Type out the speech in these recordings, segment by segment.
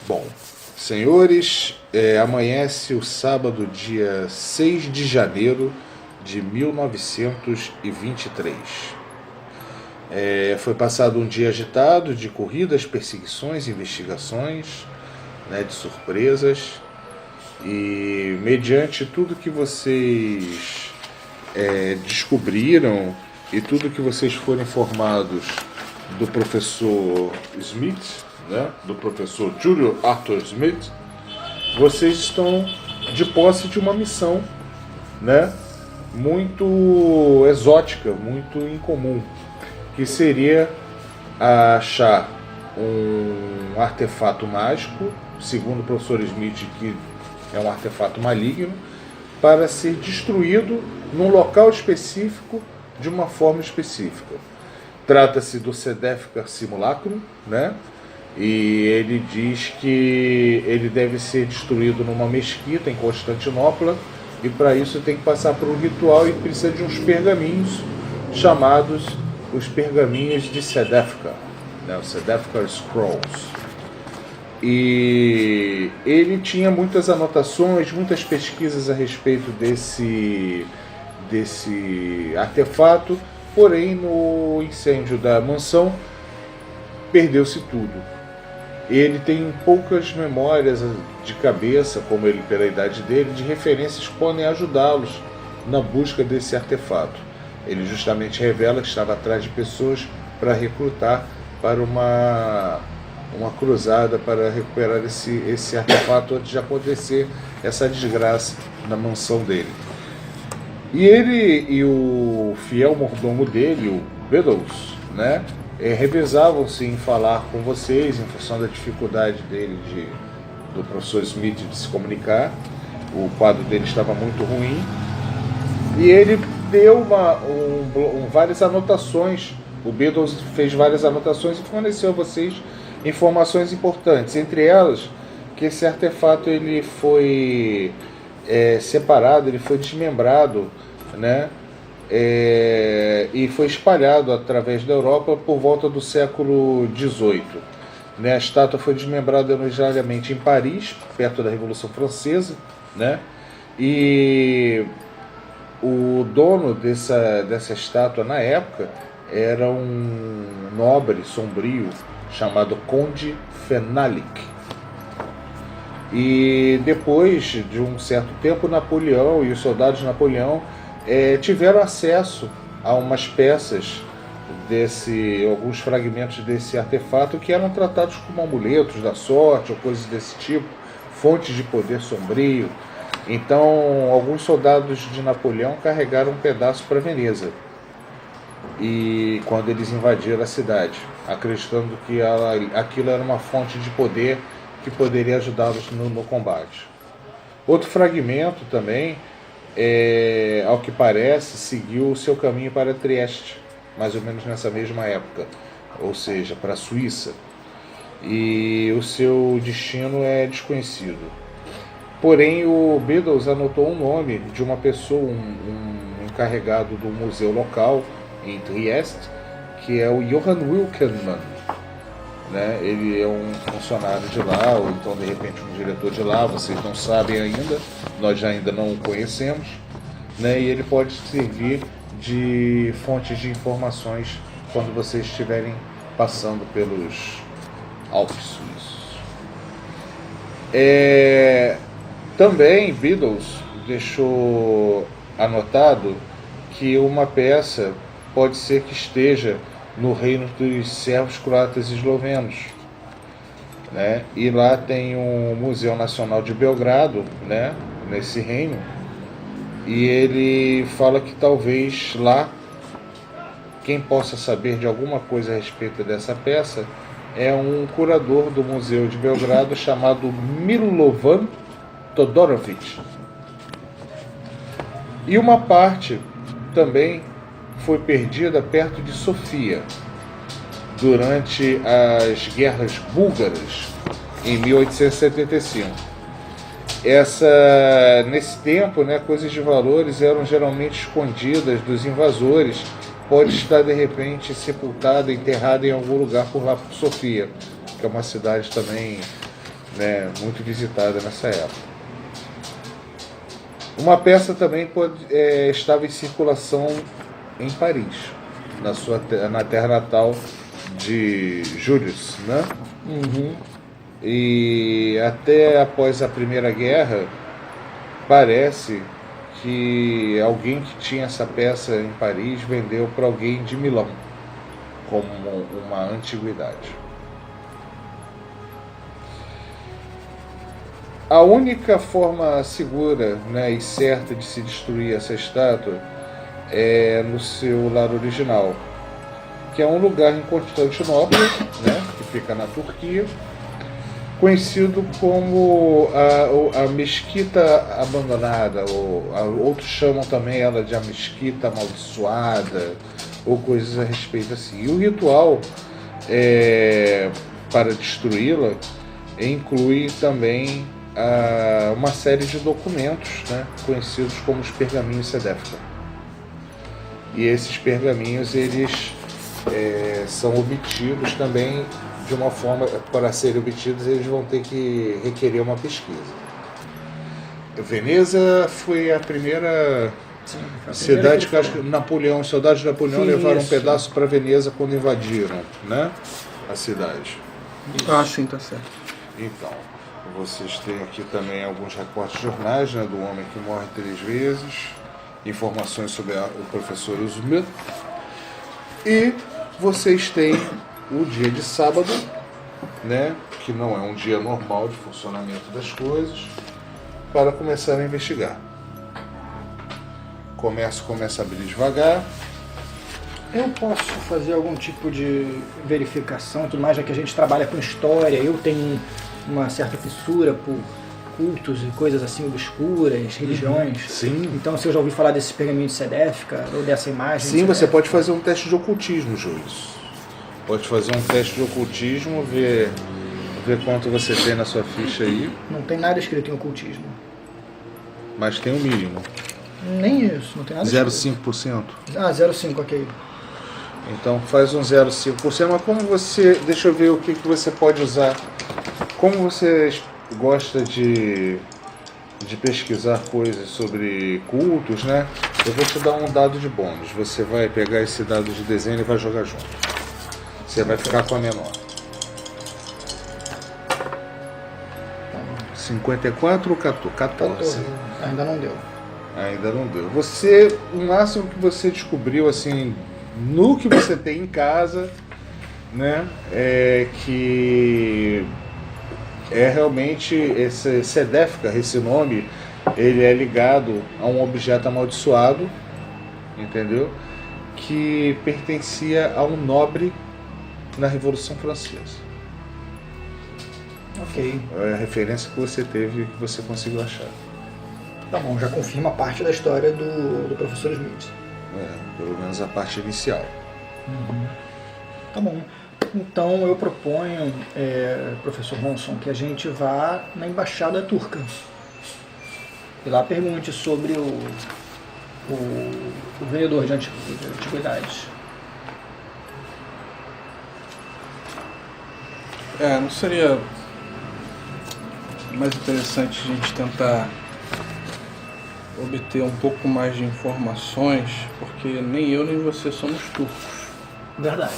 Bom, senhores, amanhece o sábado, dia 6 de janeiro de 1923. Foi passado um dia agitado de corridas, perseguições, investigações, né, de surpresas. E mediante tudo que vocês descobriram e tudo que vocês foram informados do professor Smith, né, do professor Julio Arthur Smith, vocês estão de posse de uma missão, né, muito exótica, muito incomum, que seria achar um artefato mágico, segundo o professor Smith, que é um artefato maligno, para ser destruído num local específico, de uma forma específica. Trata-se do Sedefica Simulacrum, né? E ele diz que ele deve ser destruído numa mesquita em Constantinopla, e para isso tem que passar por um ritual e precisa de uns pergaminhos chamados os pergaminhos de Sedefica, né? Os Sedefica Scrolls. E ele tinha muitas anotações, muitas pesquisas a respeito desse artefato, porém no incêndio da mansão perdeu-se tudo. Ele tem poucas memórias de cabeça, como ele pela idade dele, de referências que podem ajudá-los na busca desse artefato. Ele justamente revela que estava atrás de pessoas para recrutar para uma cruzada para recuperar esse artefato antes de acontecer essa desgraça na mansão dele. E ele e o fiel mordomo dele, o Beddles, né, revezavam-se em falar com vocês em função da dificuldade do professor Smith de se comunicar. O quadro dele estava muito ruim e ele deu várias anotações. O Beddles fez várias anotações e forneceu a vocês informações importantes, entre elas que esse artefato ele foi separado, ele foi desmembrado, né, e foi espalhado através da Europa por volta do século XVIII. Né, a estátua foi desmembrada originariamente em Paris, perto da Revolução Francesa, né, e o dono dessa estátua na época era um nobre sombrio chamado Conde Fenalik. E depois de um certo tempo, Napoleão e os soldados de Napoleão tiveram acesso a umas peças alguns fragmentos desse artefato que eram tratados como amuletos da sorte ou coisas desse tipo, fontes de poder sombrio. Então, alguns soldados de Napoleão carregaram um pedaço para Veneza, e quando eles invadiram a cidade, acreditando que aquilo era uma fonte de poder que poderia ajudá-los no combate. Outro fragmento também, ao que parece, seguiu o seu caminho para Trieste, mais ou menos nessa mesma época, ou seja, para a Suíça, e o seu destino é desconhecido. Porém, o Beddles anotou um nome de uma pessoa, um encarregado do museu local em Trieste, que é o Johann Wilkenmann, né? Ele é um funcionário de lá, ou então de repente um diretor de lá, vocês não sabem ainda, nós ainda não o conhecemos, né? E ele pode servir de fonte de informações quando vocês estiverem passando pelos Alpes suíços. Também Beddles deixou anotado que uma peça pode ser que esteja no reino dos servos croatas e eslovenos, né? E lá tem um Museu Nacional de Belgrado, né, nesse reino, e ele fala que talvez lá quem possa saber de alguma coisa a respeito dessa peça é um curador do Museu de Belgrado chamado Milovan Todorovic. E uma parte também foi perdida perto de Sofia durante as guerras búlgaras em 1875. Nesse tempo, né, coisas de valores eram geralmente escondidas dos invasores. Pode estar de repente sepultada, enterrada em algum lugar por lá por Sofia, que é uma cidade também né, muito visitada nessa época. Uma peça também estava em circulação em Paris, na terra natal de Julius, né? Uhum. E até após a Primeira Guerra, parece que alguém que tinha essa peça em Paris vendeu para alguém de Milão, como uma antiguidade. A única forma segura, né, e certa de se destruir essa estátua é no seu lar original, que é um lugar em Constantinopla, né, que fica na Turquia, conhecido como a Mesquita Abandonada, outros chamam também ela de a Mesquita Amaldiçoada, ou coisas a respeito assim. E o ritual para destruí-la inclui também uma série de documentos, né, conhecidos como os pergaminhos Sedefka. E esses pergaminhos eles são obtidos também de uma forma, para serem obtidos eles vão ter que requerer uma pesquisa. Veneza foi a primeira cidade que acho que os soldados de Napoleão levaram um pedaço para Veneza quando invadiram, né, a cidade. Sim, tá certo. Então, vocês têm aqui também alguns recortes de jornais, né, do homem que morre 3 vezes, informações sobre o professor Smith, e vocês têm o dia de sábado, né, que não é um dia normal de funcionamento das coisas, para começar a investigar. Começa a abrir devagar. Eu posso fazer algum tipo de verificação e tudo mais, já que a gente trabalha com história, eu tenho uma certa fissura por cultos e coisas assim obscuras, religiões. Sim. Então, se eu já ouvi falar desse pergaminho de Sedefka ou dessa imagem... Sim, você pode fazer um teste de ocultismo, Juiz. Pode fazer um teste de ocultismo, ver quanto você tem na sua ficha aí. Não tem nada escrito em ocultismo. Mas tem o mínimo. Nem isso, não tem nada escrito. 0,5%. 0,5%, ok. Então faz um 0,5%, mas como você... Deixa eu ver o que você pode usar. Como você gosta de pesquisar coisas sobre cultos, né? Eu vou te dar um dado de bônus. Você vai pegar esse dado de desenho e vai jogar junto. Você vai ficar com a menor. 54 ou 14? Ainda não deu. Ainda não deu. Você, o máximo que você descobriu, assim, no que você tem em casa, né, é que realmente esse Sedefka, esse nome, ele é ligado a um objeto amaldiçoado, entendeu? Que pertencia a um nobre na Revolução Francesa. Ok. É a referência que você teve, que você conseguiu achar. Tá bom, já confirma parte da história do professor Smith. Pelo menos a parte inicial. Uhum. Tá bom. Então eu proponho, professor Ronson, que a gente vá na embaixada turca. E lá pergunte sobre o vendedor de antiguidades. Não seria mais interessante a gente tentar obter um pouco mais de informações, porque nem eu nem você somos turcos. Verdade.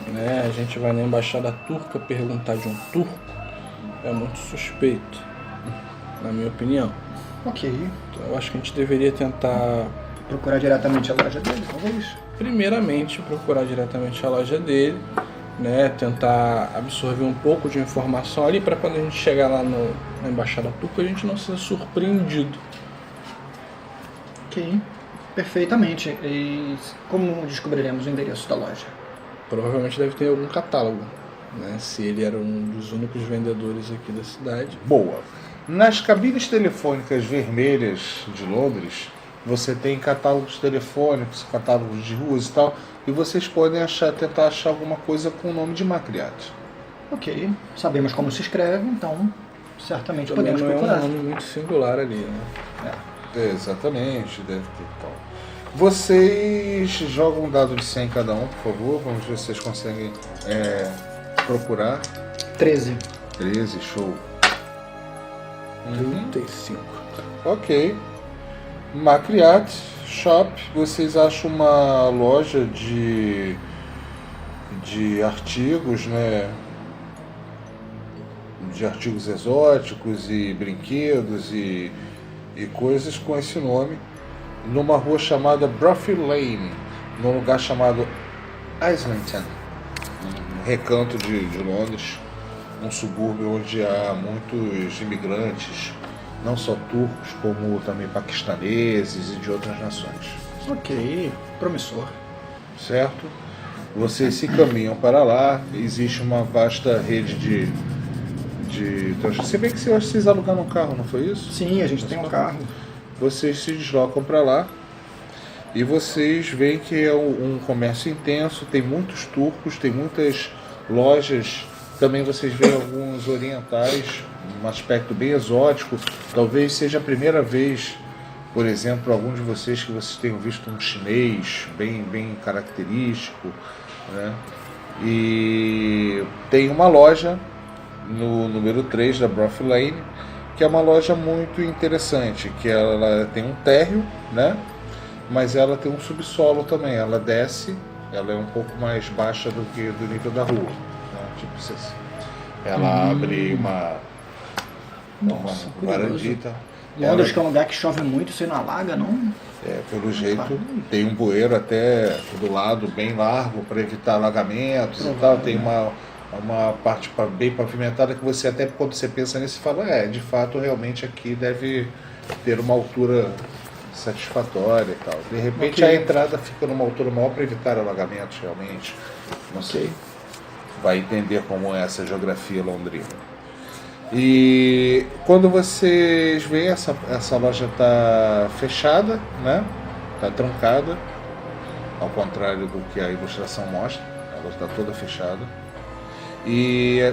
Né? A gente vai na embaixada turca perguntar de um turco é muito suspeito, na minha opinião. Ok. Então, eu acho que a gente deveria tentar procurar diretamente a loja dele, talvez? Primeiramente, procurar diretamente a loja dele, né? Tentar absorver um pouco de informação ali para quando a gente chegar lá na embaixada turca a gente não ser surpreendido. Ok, perfeitamente. E como descobriremos o endereço da loja? Provavelmente deve ter algum catálogo, né? Se ele era um dos únicos vendedores aqui da cidade. Boa. Nas cabines telefônicas vermelhas de Londres, você tem catálogos telefônicos, catálogos de ruas e tal, e vocês podem tentar achar alguma coisa com o nome de Macreate. Ok, sabemos como se escreve, então certamente também podemos não procurar. É um nome muito singular ali, né? Exatamente, deve ter tal. Vocês jogam um dado de 100 cada um, por favor. Vamos ver se vocês conseguem procurar. 13. 13, show. 35. Ok. Macriat Shop, vocês acham uma loja de artigos, né? De artigos exóticos e brinquedos e coisas com esse nome, numa rua chamada Brophy Lane, num lugar chamado Islington, um recanto de Londres, um subúrbio onde há muitos imigrantes, não só turcos, como também paquistaneses e de outras nações. Ok, promissor. Certo? Vocês se caminham para lá, existe uma vasta rede de transporte. Se bem que vocês alugaram um carro, não foi isso? Sim, a gente tem um carro. Vocês se deslocam para lá e vocês veem que é um comércio intenso, tem muitos turcos, tem muitas lojas. Também vocês veem alguns orientais, um aspecto bem exótico. Talvez seja a primeira vez, por exemplo, alguns de vocês que vocês tenham visto um chinês bem característico, né? E tem uma loja no número 3 da Brophy Lane, que é uma loja muito interessante, que ela tem um térreo, né? Mas ela tem um subsolo também, ela desce, ela é um pouco mais baixa do que do nível da rua, né? Tipo assim, ela abre uma varandita. Londres, que é um lugar que chove muito, você não alaga, não? Pelo jeito, tem um bueiro até do lado bem largo para evitar alagamentos e tal, tem uma parte bem pavimentada que você até quando você pensa nisso fala, de fato realmente aqui deve ter uma altura satisfatória e tal. De repente a entrada fica numa altura maior para evitar alagamentos realmente. Não sei. Vai entender como é essa geografia londrina. E quando vocês veem essa loja está fechada, né? Está trancada, ao contrário do que a ilustração mostra, ela está toda fechada.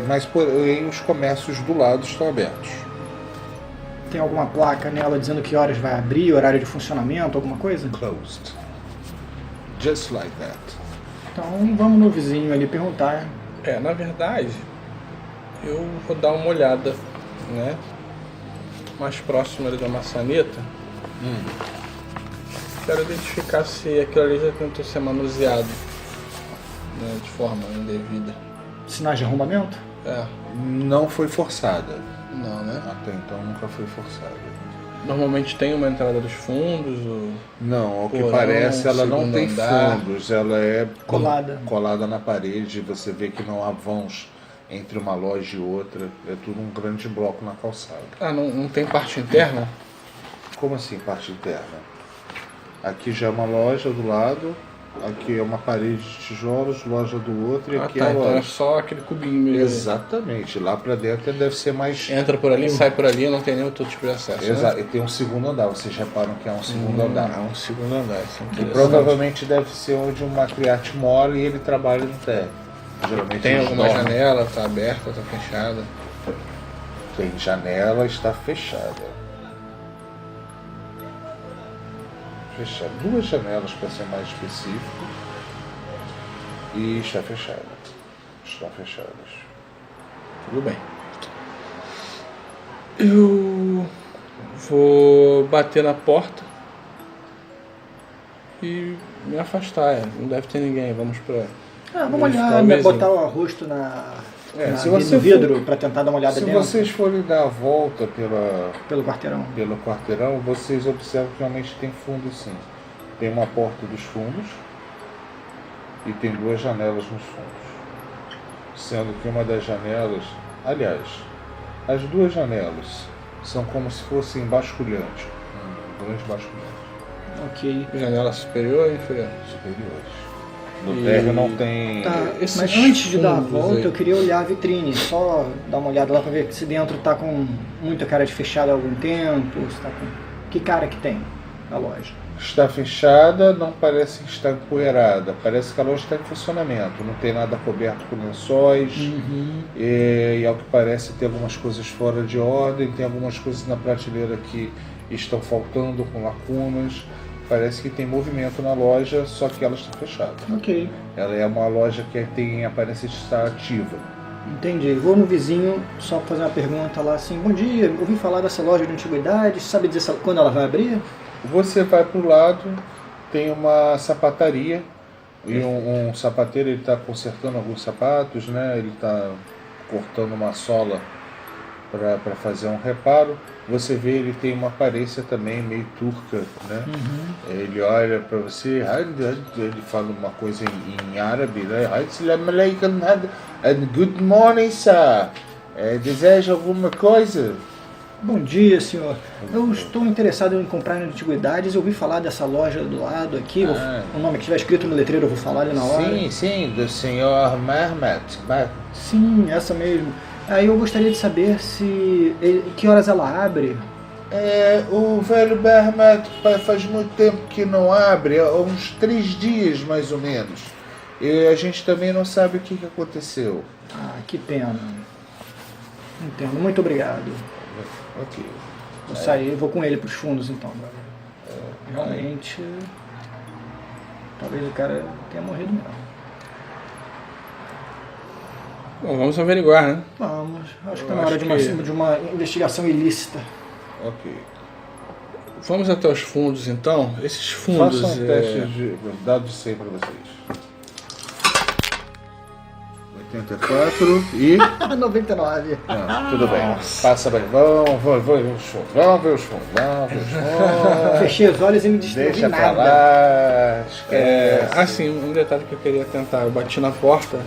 Mas porém os comércios do lado estão abertos. Tem alguma placa nela dizendo que horas vai abrir, horário de funcionamento, alguma coisa? Closed. Just like that. Então vamos no vizinho ali perguntar. Na verdade, eu vou dar uma olhada, né? Mais próximo ali da maçaneta. Quero identificar se aquilo ali já tentou ser manuseado, né, de forma indevida. Sinais de arrombamento? Não foi forçada. Não, né? Até então nunca foi forçada. Normalmente tem uma entrada dos fundos? Ou... Não, ao que porão, parece ela não tem andar. fundos, ela é Colada na parede, você vê que não há vãos entre uma loja e outra, é tudo um grande bloco na calçada. Não tem parte interna? Como assim parte interna? Aqui já é uma loja do lado, aqui é uma parede de tijolos, loja do outro e aqui é a loja. Então é só aquele cubinho mesmo. Exatamente, lá pra dentro deve ser mais... Entra por ali, sai por ali, não tem nenhum outro tipo de acesso. Exato, né? e tem um segundo andar, vocês reparam que é um segundo andar. É um segundo andar, isso é Que interessante. provavelmente deve ser onde o matriarca mora e ele trabalha no térreo. Geralmente Tem eles alguma dormem. janela, tá aberta, tá fechada? Tem janela, está fechada. Fechada. 2 janelas para ser mais específico. E está fechada. Estão fechadas. Tudo bem. Eu vou bater na porta e me afastar. Não deve ter ninguém. Vamos pra... vamos olhar, né, botar o rosto se você no vidro para tentar dar uma olhada Se dentro. vocês forem dar a volta Pelo quarteirão. pelo quarteirão, vocês observam que realmente tem fundo sim. Tem uma porta dos fundos e tem 2 janelas nos fundos. Sendo que uma das janelas, aliás, as 2 janelas são como se fossem basculhantes, um grande basculhante. Ok. Janela superior ou inferior? Superiores. No térreo não tem. Tá, esses mas antes de dar a fundos volta, aí. eu queria olhar a vitrine, só dar uma olhada lá pra ver se dentro tá com muita cara de fechado há algum tempo, se tá com... Que cara que tem na loja? Está fechada, não parece que está empoeirada. Parece que a loja está em funcionamento. Não tem nada coberto com lençóis. E ao que parece tem algumas coisas fora de ordem. Tem algumas coisas na prateleira que estão faltando, com lacunas. Parece que tem movimento na loja, só que ela está fechada. Ok. Ela é uma loja que tem aparência de estar ativa. Entendi. Vou no vizinho só pra fazer uma pergunta lá assim, bom dia, ouvi falar dessa loja de antiguidades, sabe dizer quando ela vai abrir? Você vai pro lado, tem uma sapataria e um sapateiro, ele está consertando alguns sapatos, né? Ele está cortando uma sola para fazer um reparo. Você vê, ele tem uma aparência também meio turca, né? Ele olha para você, ele fala uma coisa em árabe, né? Assalamu alaikum, and good morning, sir. Deseja alguma coisa? Bom dia, senhor. Eu estou interessado em comprar antiguidades. Eu ouvi falar dessa loja do lado aqui. O nome que estiver escrito no letreiro eu vou falar ali na hora. Sim, do senhor Mehmet. Sim, essa mesmo. Aí eu gostaria de saber que horas ela abre. O velho Mehmet faz muito tempo que não abre, há uns 3 dias mais ou menos. E a gente também não sabe o que aconteceu. Ah, que pena. Entendo. Muito obrigado. Ok. Vou sair, vou com ele para os fundos então. Realmente, talvez o cara tenha morrido mesmo. Bom, vamos averiguar, né? Vamos, acho que está na hora de uma investigação ilícita. Ok. Vamos até os fundos então. Esses fundos. Façam um teste de dados 100 para vocês. 84 e... 99. Tudo bem. Passa bem. Vamos ver os fundos. Vamos ver os fundos. Fechei os olhos e me distraí Deixa nada. pra lá. Esquece. Assim, um detalhe que eu queria tentar. Eu bati na porta,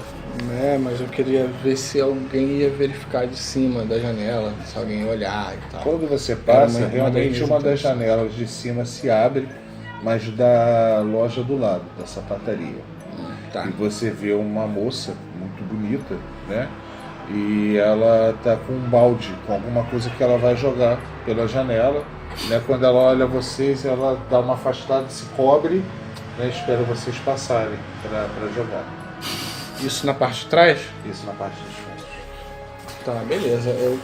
né? Mas eu queria ver se alguém ia verificar de cima da janela, se alguém ia olhar e tal. Quando você passa, Era realmente uma das então. janelas de cima se abre, mas da loja do lado, da sapataria. Tá. E você vê uma moça muito bonita, né? E ela tá com um balde, com alguma coisa que ela vai jogar pela janela, né? Quando ela olha vocês, ela dá uma afastada, se cobre, né? Espera vocês passarem para jogar. Isso na parte de trás? Isso na parte dos fundos. Tá, beleza. Eu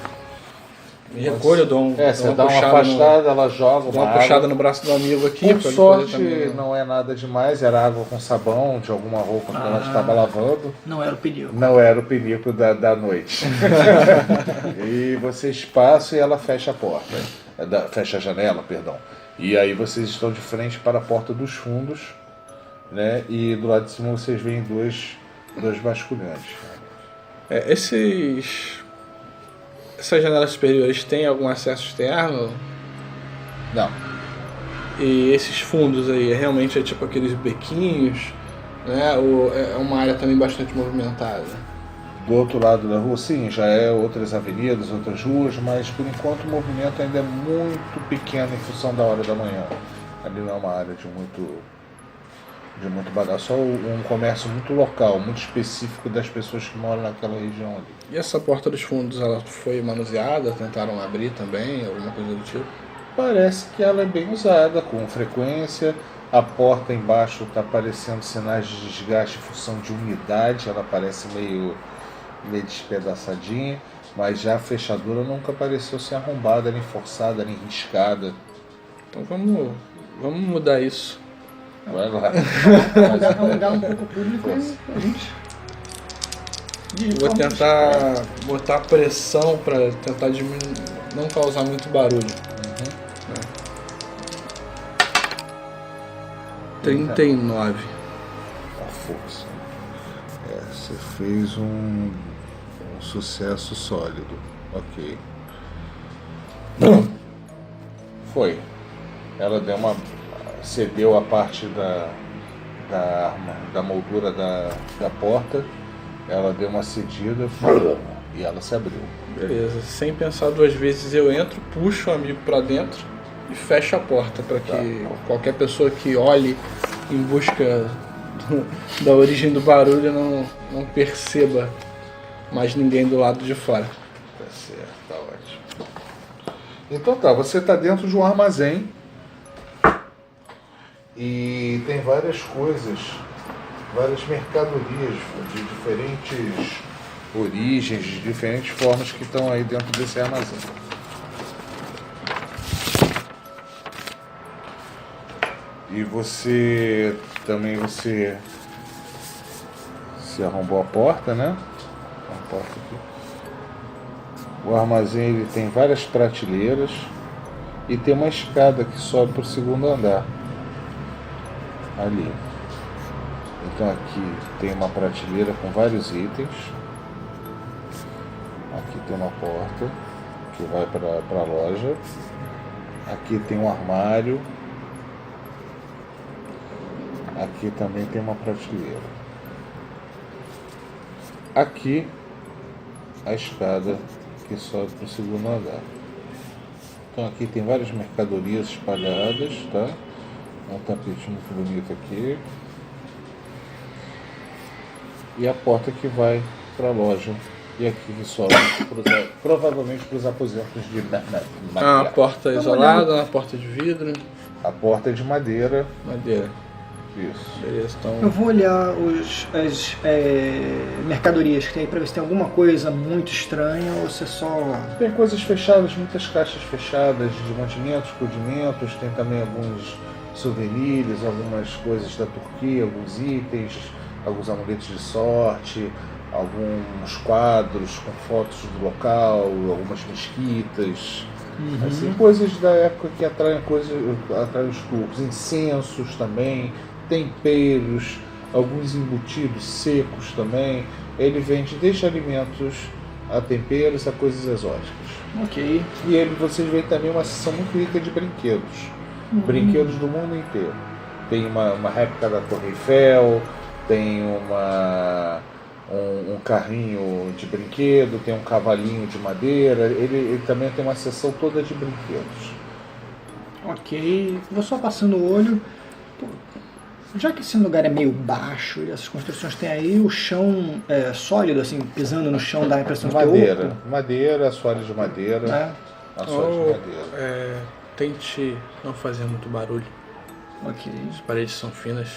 me recolho, eu dou Você dá uma afastada, ela joga dou uma puxada no braço do amigo aqui. Por pra ele sorte, poder também... não é nada demais, era água com sabão de alguma roupa que ela estava lavando. Não era o pneu. Não era o pinico da noite. E vocês passam e ela fecha a porta. Fecha a janela, perdão. E aí vocês estão de frente para a porta dos fundos, né? E do lado de cima vocês veem dois vasculhantes. Essas janelas superiores têm algum acesso externo? Não. E esses fundos aí, realmente é tipo aqueles bequinhos, né? Ou é uma área também bastante movimentada? Do outro lado da rua, sim, já é outras avenidas, outras ruas, mas por enquanto o movimento ainda é muito pequeno em função da hora da manhã. Ali não é uma área de muito bagaço, só um comércio muito local, muito específico das pessoas que moram naquela região ali. E essa porta dos fundos, ela foi manuseada? Tentaram abrir também? Alguma coisa do tipo? Parece que ela é bem usada, com frequência. A porta embaixo está aparecendo sinais de desgaste em função de umidade, ela parece meio despedaçadinha, mas já a fechadura nunca pareceu ser arrombada, nem forçada, nem riscada. Então vamos mudar isso. Vai lá. Mudar um pouco o público a gente... Vou tentar botar pressão para tentar não causar muito barulho. 39. A força. Você fez um sucesso sólido. Ok. Foi. Ela cedeu a parte da moldura da porta. Ela deu uma cedida e ela se abriu. Beleza. Sem pensar duas vezes eu entro, puxo o amigo para dentro e fecho a porta para que qualquer pessoa que olhe em busca da origem do barulho não perceba mais ninguém do lado de fora. Tá certo, tá ótimo. Então você tá dentro de um armazém e tem várias coisas, várias mercadorias de diferentes origens, de diferentes formas que estão aí dentro desse armazém. E você se arrombou a porta, né? A porta aqui. O armazém ele tem várias prateleiras e tem uma escada que sobe para o segundo andar. Ali. Então aqui tem uma prateleira com vários itens. Aqui tem uma porta que vai para a loja. Aqui tem um armário. Aqui também tem uma prateleira. Aqui a escada que sobe para o segundo andar. Então aqui tem várias mercadorias espalhadas, tá? Um tapete muito bonito aqui. E a porta que vai para a loja. E aqui que sobe provavelmente para os aposentos de A porta isolada, a porta de vidro. A porta é de madeira. Madeira. Isso. Beleza, então... Eu vou olhar as mercadorias que tem aí pra ver se tem alguma coisa muito estranha ou se é só... Tem coisas fechadas, muitas caixas fechadas de mantimentos, condimentos, tem também alguns souvenirs, algumas coisas da Turquia, alguns itens, alguns amuletos de sorte, alguns quadros com fotos do local, algumas mesquitas, assim, coisas da época que atraem os turcos, incensos também, temperos, alguns embutidos secos também. Ele vende desde alimentos a temperos a coisas exóticas. Ok. E vocês veem também uma seção muito rica de brinquedos. Brinquedos do mundo inteiro. Tem uma réplica da Torre Eiffel, tem um carrinho de brinquedo, tem um cavalinho de madeira. Ele também tem uma seção toda de brinquedos. Ok. Vou só passando o olho. Pô, já que esse lugar é meio baixo e essas construções têm aí, o chão é sólido, assim, pisando no chão dá a impressão de ter Madeira. oco. Madeira, assoalho de madeira. Assoalho de madeira. Tente não fazer muito barulho. Ok. As paredes são finas.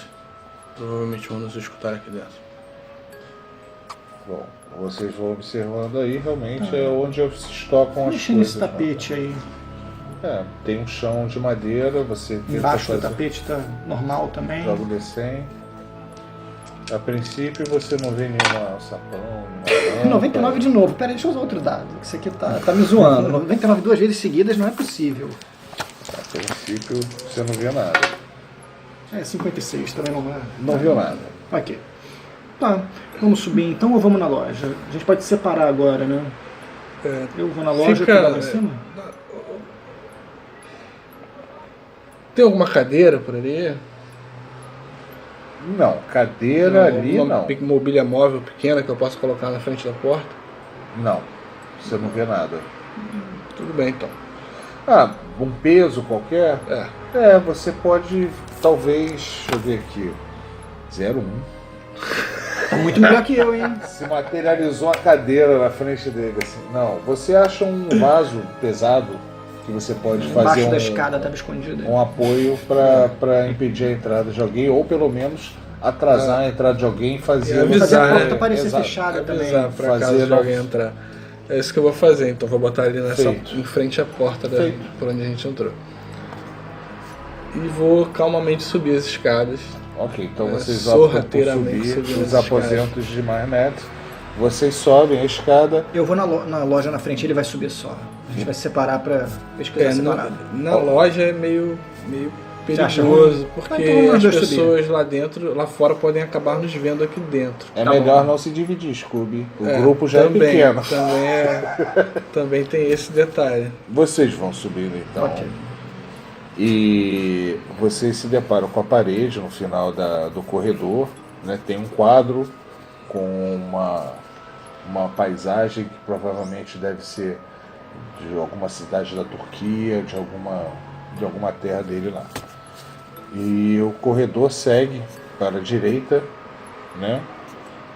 Provavelmente vão nos escutar aqui dentro. Bom, vocês vão observando aí, realmente é onde se estocam as Mexendo coisas. nesse tapete aí. Tem um chão de madeira, você tenta Embaixo do fazer tapete tá normal também. jogo D100. A princípio você não vê nenhuma alçapão, nenhuma 99 de novo. Pera aí, deixa eu usar outro dado. Isso aqui tá me zoando. 99 duas vezes seguidas não é possível. A princípio você não vê nada. 56 também não é. Não viu nada. Ok. Tá, vamos subir então ou vamos na loja? A gente pode separar agora, né? Eu vou na loja e tu vai lá em cima? Tem alguma cadeira por ali? Não, cadeira ali Uma não. mobília móvel pequena que eu posso colocar na frente da porta? Não, você não vê nada. Tudo bem então. Um peso qualquer? Você pode, talvez, deixa eu ver aqui, 01. Tá muito melhor que eu, hein? Se materializou a cadeira na frente dele, assim. Não, você acha um vaso pesado que você pode fazer Embaixo da escada estava escondido. um apoio para impedir a entrada de alguém, ou pelo menos atrasar a entrada de alguém e fazer Avisar, a porta né? parecer Exato. fechada também. Avisar pra caso de alguém entrar. É isso que eu vou fazer, então vou botar ali em frente à porta por onde a gente entrou. E vou calmamente subir as escadas. Ok, então vocês optam por sorrateiramente subir os aposentos de Marnet. Vocês sobem a escada. Eu vou na loja na frente, ele vai subir só. A gente vai se separar pra pesquisar separado. Na loja é meio acha perigoso, ruim? porque Então vamos as dois pessoas lá fora podem acabar nos vendo aqui dentro. É melhor não se dividir, Scooby. O grupo já é pequeno. Também tem esse detalhe. Vocês vão subindo então. Ok. E vocês se deparam com a parede no final do corredor, né? Tem um quadro com uma paisagem que provavelmente deve ser de alguma cidade da Turquia, de alguma terra dele lá. E o corredor segue para a direita, né?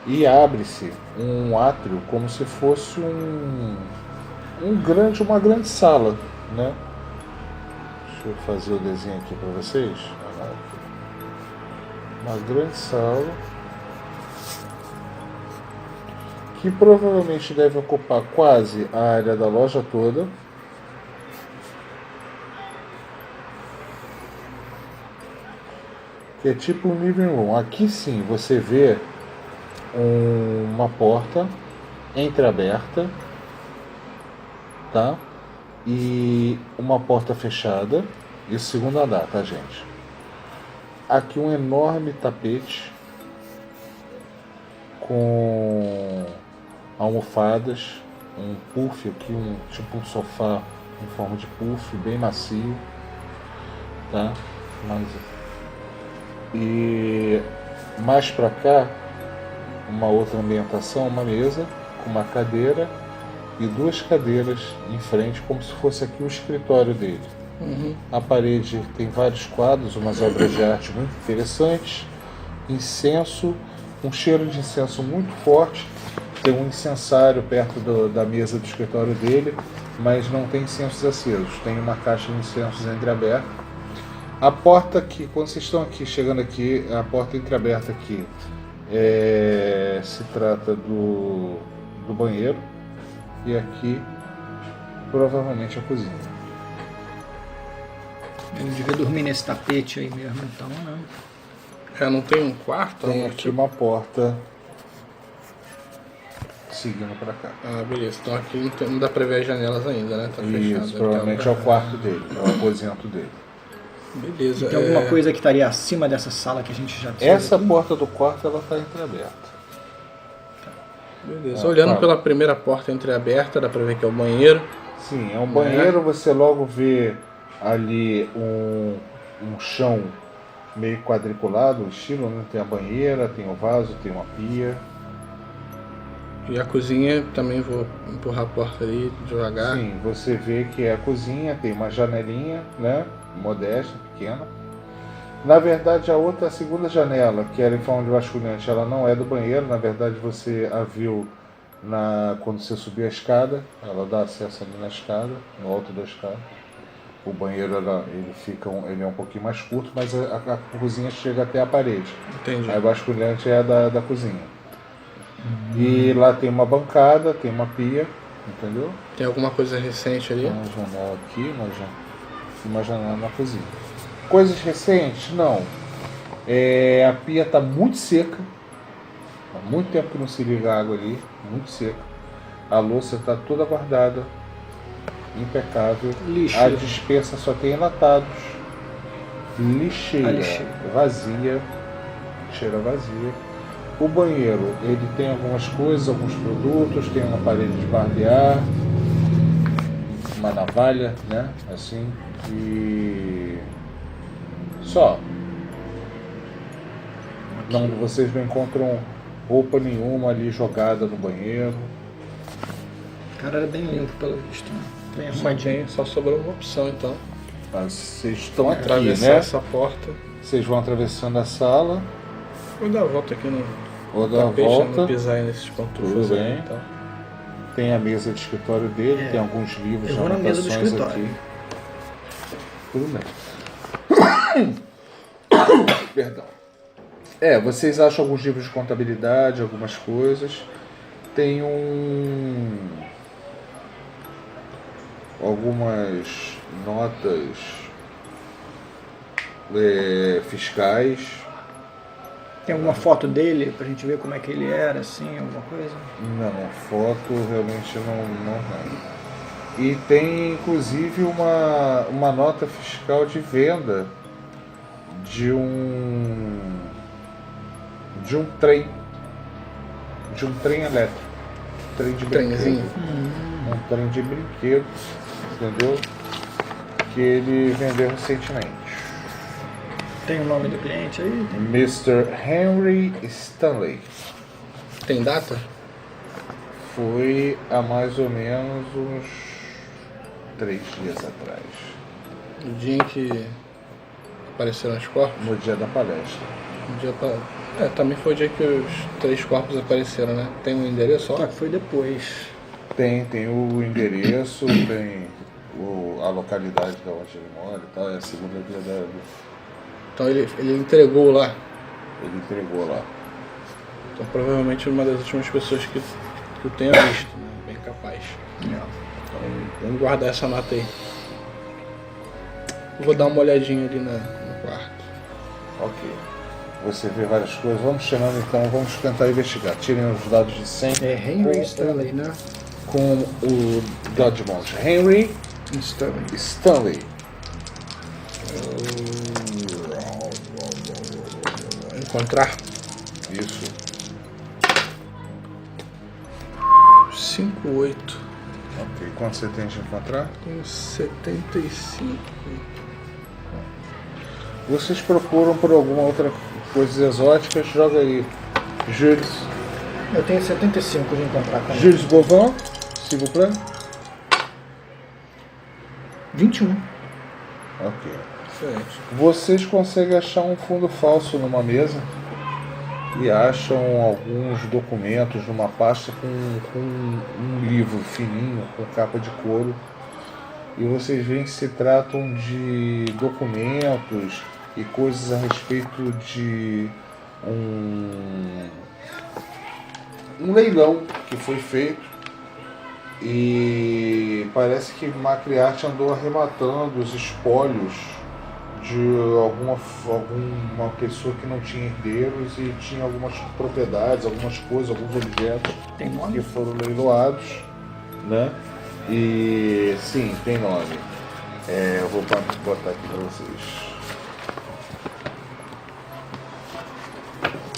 E abre-se um átrio como se fosse uma grande sala, né? Deixa eu fazer o desenho aqui para vocês. Uma grande sala que provavelmente deve ocupar quase a área da loja toda. Que é tipo um living room. Aqui sim você vê uma porta entreaberta, tá? E uma porta fechada. E o segundo andar, tá, gente? Aqui um enorme tapete com almofadas, um puff aqui, tipo um sofá em forma de puff, bem macio, tá? E mais pra cá, uma outra ambientação, uma mesa com uma cadeira e 2 cadeiras em frente, como se fosse aqui o escritório dele. A parede tem vários quadros, umas obras de arte muito interessantes, incenso, um cheiro de incenso muito forte. Tem um incensário perto da mesa do escritório dele, mas não tem incensos acesos, tem uma caixa de incensos entreaberta. A porta aqui, quando vocês estão aqui, chegando aqui, a porta entreaberta aqui, se trata do banheiro, e aqui provavelmente a cozinha. Ele devia dormir nesse tapete aí mesmo, então, né? Não tem um quarto? Tem aqui uma porta seguindo pra cá. Beleza. Então aqui não dá pra ver as janelas ainda, né? Tá fechado. Isso, provavelmente é o quarto dele, é o aposento dele. Beleza. Tem alguma coisa que estaria acima dessa sala que a gente já tinha? Essa porta do quarto, ela tá entreaberta. Beleza. Olhando pela primeira porta entreaberta, dá pra ver que é o banheiro. Sim, é um banheiro, você logo vê ali um chão meio quadriculado, o estilo, né? Tem a banheira, tem o vaso, tem uma pia. E a cozinha, também vou empurrar a porta ali devagar. Sim, você vê que é a cozinha, tem uma janelinha, né? Modesta, pequena. Na verdade, a segunda janela, que era em forma de vasculhante, ela não é do banheiro. Na verdade, você a viu quando você subir a escada. Ela dá acesso ali na escada, no alto da escada. O banheiro ele é um pouquinho mais curto, mas a cozinha chega até a parede. Entendi. A vasculhante é da cozinha. E lá tem uma bancada, tem uma pia, entendeu? Tem alguma coisa recente ali? Tem uma janela aqui, uma janela na cozinha. Coisas recentes? Não. A pia está muito seca. Há muito tempo que não se liga a água ali, muito seca. A louça está toda guardada, impecável. Lixeira. A despensa só tem enlatados. Lixeira vazia. Lixeira vazia. O banheiro, ele tem algumas coisas, alguns produtos, tem um aparelho de barbear, uma navalha, né? Assim. E só. Não, vocês não encontram roupa nenhuma ali jogada no banheiro. O cara era bem limpo, pelo visto, né? Bem arrumadinho. Só sobrou uma opção, então. Mas vocês estão aqui, Atravessar né? essa porta. Vocês vão atravessando a sala. Vou dar a volta aqui no Vou dar a tapete, volta. não pisar aí nesses pantufas. Tudo bem. Aí, tá? Tem a mesa de escritório dele, tem alguns livros Eu de vou na mesa do anotações escritório. aqui. Tudo bem. Perdão. Vocês acham alguns livros de contabilidade, algumas coisas. Tem algumas notas fiscais. Tem alguma foto dele pra gente ver como é que ele era, assim, alguma coisa? Não, foto realmente não tem. E tem inclusive uma nota fiscal de venda de um trem. De um trem elétrico. Trem de Trenzinho. brinquedo. Um trem de brinquedo, entendeu? Que ele vendeu recentemente. Tem o nome do cliente aí? Mr. Henry Stanley. Tem data? Foi há mais ou menos uns 3 dias atrás. No dia em que apareceram os corpos? No dia da palestra. No dia também foi o dia que os 3 corpos apareceram, né? Tem um endereço? Só que foi depois. Tem o endereço, tem a localidade de onde ele mora e tal. É a segunda dia Então ele entregou lá. Ele entregou lá. Então provavelmente uma das últimas pessoas que eu tenha visto, né? Bem capaz. Então vamos guardar essa nota aí. Eu vou dar uma olhadinha ali no quarto. Ok. Você vê várias coisas. Vamos chamando então, vamos tentar investigar. Tirem os dados de 100. É Henry Stanley, né? Com o Dodgemont. Henry Stanley. Encontrar Isso. 58. Ok. Quanto você tem de encontrar? Tenho 75. Vocês procuram por alguma outra coisa exótica? Joga aí. Jules. Eu tenho 75 de encontrar também. Jules Gauvin, s'il vous plaît. 21. Ok. Excelente. Vocês conseguem achar um fundo falso numa mesa e acham alguns documentos numa pasta com um livro fininho, com capa de couro. E vocês veem que se tratam de documentos e coisas a respeito de um leilão que foi feito. E parece que Macriarte andou arrematando os espólios de alguma pessoa que não tinha herdeiros e tinha algumas propriedades, algumas coisas, alguns objetos Tem nome? que foram leiloados, né? E sim, tem nome. Eu vou botar aqui para vocês.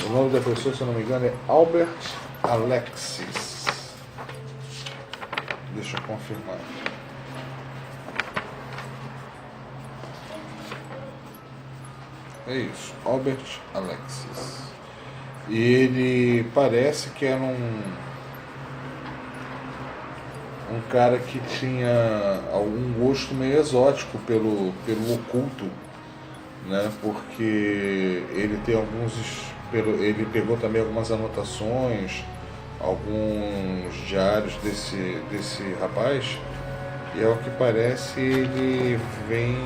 O nome da pessoa, se eu não me engano, é Albert Alexis. Deixa eu confirmar. É isso, Albert Alexis. E ele parece que era um cara que tinha algum gosto meio exótico pelo oculto, né? Porque ele tem ele pegou também algumas anotações, alguns diários desse rapaz, e ao que parece ele vem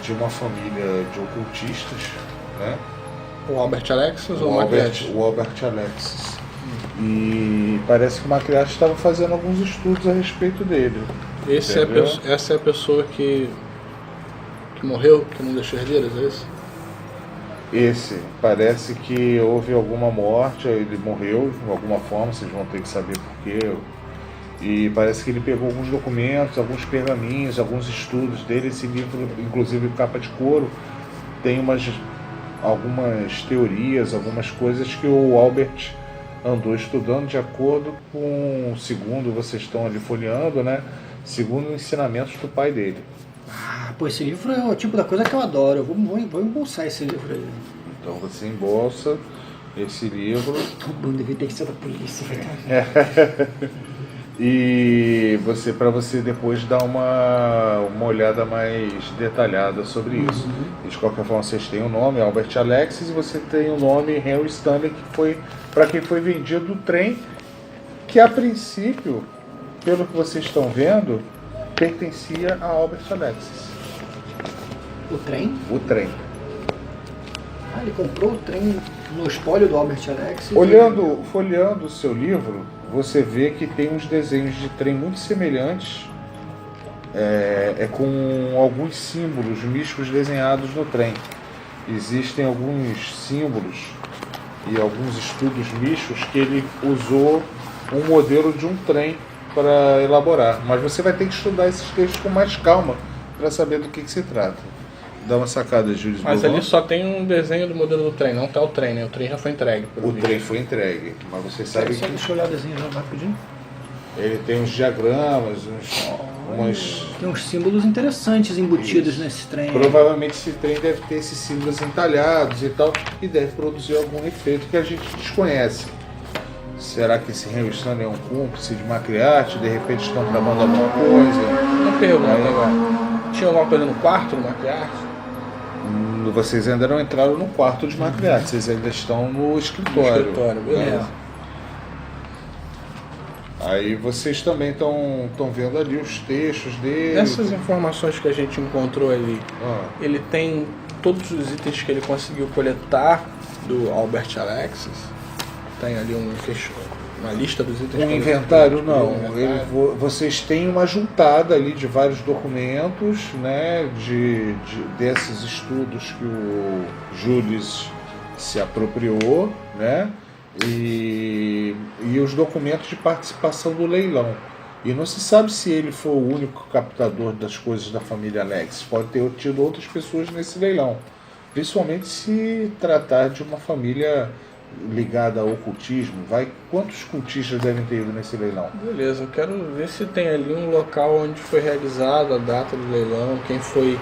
de uma família de ocultistas, né? O Albert Alexis ou O o Albert Macriarte? Alexis. E parece que o Macriarte estava fazendo alguns estudos a respeito dele. Essa é a pessoa que morreu, que não deixou herdeiros, é isso? Esse, parece que houve alguma morte, ele morreu de alguma forma, vocês vão ter que saber porquê. E parece que ele pegou alguns documentos, alguns pergaminhos, alguns estudos dele. Esse livro, inclusive capa de couro, tem algumas teorias, algumas coisas que o Albert andou estudando de acordo com, segundo vocês estão ali folheando, né? Segundo os ensinamentos do pai dele. Ah, pô, esse livro é o tipo da coisa que eu adoro. Eu vou embolsar esse livro aí. Então você embolsa esse livro. O bando devia ter que ser da polícia. Né? E para você depois dar uma olhada mais detalhada sobre isso. E de qualquer forma, vocês têm o nome Albert Alexis e você tem o nome Henry Stanley, que foi para quem foi vendido o trem, que a princípio, pelo que vocês estão vendo, pertencia a Albert Alexis. O trem? O trem. Ah, ele comprou o trem no espólio do Albert Alexis. Folheando o seu livro, você vê que tem uns desenhos de trem muito semelhantes, com alguns símbolos místicos desenhados no trem. Existem alguns símbolos e alguns estudos místicos que ele usou um modelo de um trem para elaborar. Mas você vai ter que estudar esses textos com mais calma para saber do que se trata. Dá uma sacada, Júlio. Mas ali só tem um desenho do modelo do trem, não tá o trem, né? O trem já foi entregue. O trem foi entregue, mas você sabe Só que deixa eu olhar o desenho rapidinho. ele tem uns diagramas, Tem uns símbolos interessantes embutidos nesse trem. Provavelmente esse trem deve ter esses símbolos entalhados e tal, e deve produzir algum efeito que a gente desconhece. Será que esse Henry Stanley é um cúmplice de Macriarte? De repente estão tramando alguma coisa? Uma pergunta agora. Tinha alguma coisa no quarto do Macriarte? Vocês ainda não entraram no quarto de Macriarte, vocês ainda estão no escritório. Beleza. Aí vocês também estão vendo ali os textos dele. Essas informações que a gente encontrou ali, ele tem todos os itens que ele conseguiu coletar do Albert Alexis? Tem ali uma lista dos itens? Um inventário não. Vocês têm uma juntada ali de vários documentos, né, desses estudos que o Jules se apropriou, né? E os documentos de participação do leilão. E não se sabe se ele foi o único captador das coisas da família Alex. Pode ter tido outras pessoas nesse leilão. Principalmente se tratar de uma família ligada ao ocultismo. Quantos cultistas devem ter ido nesse leilão? Beleza, eu quero ver se tem ali um local onde foi realizado a data do leilão, quem foi.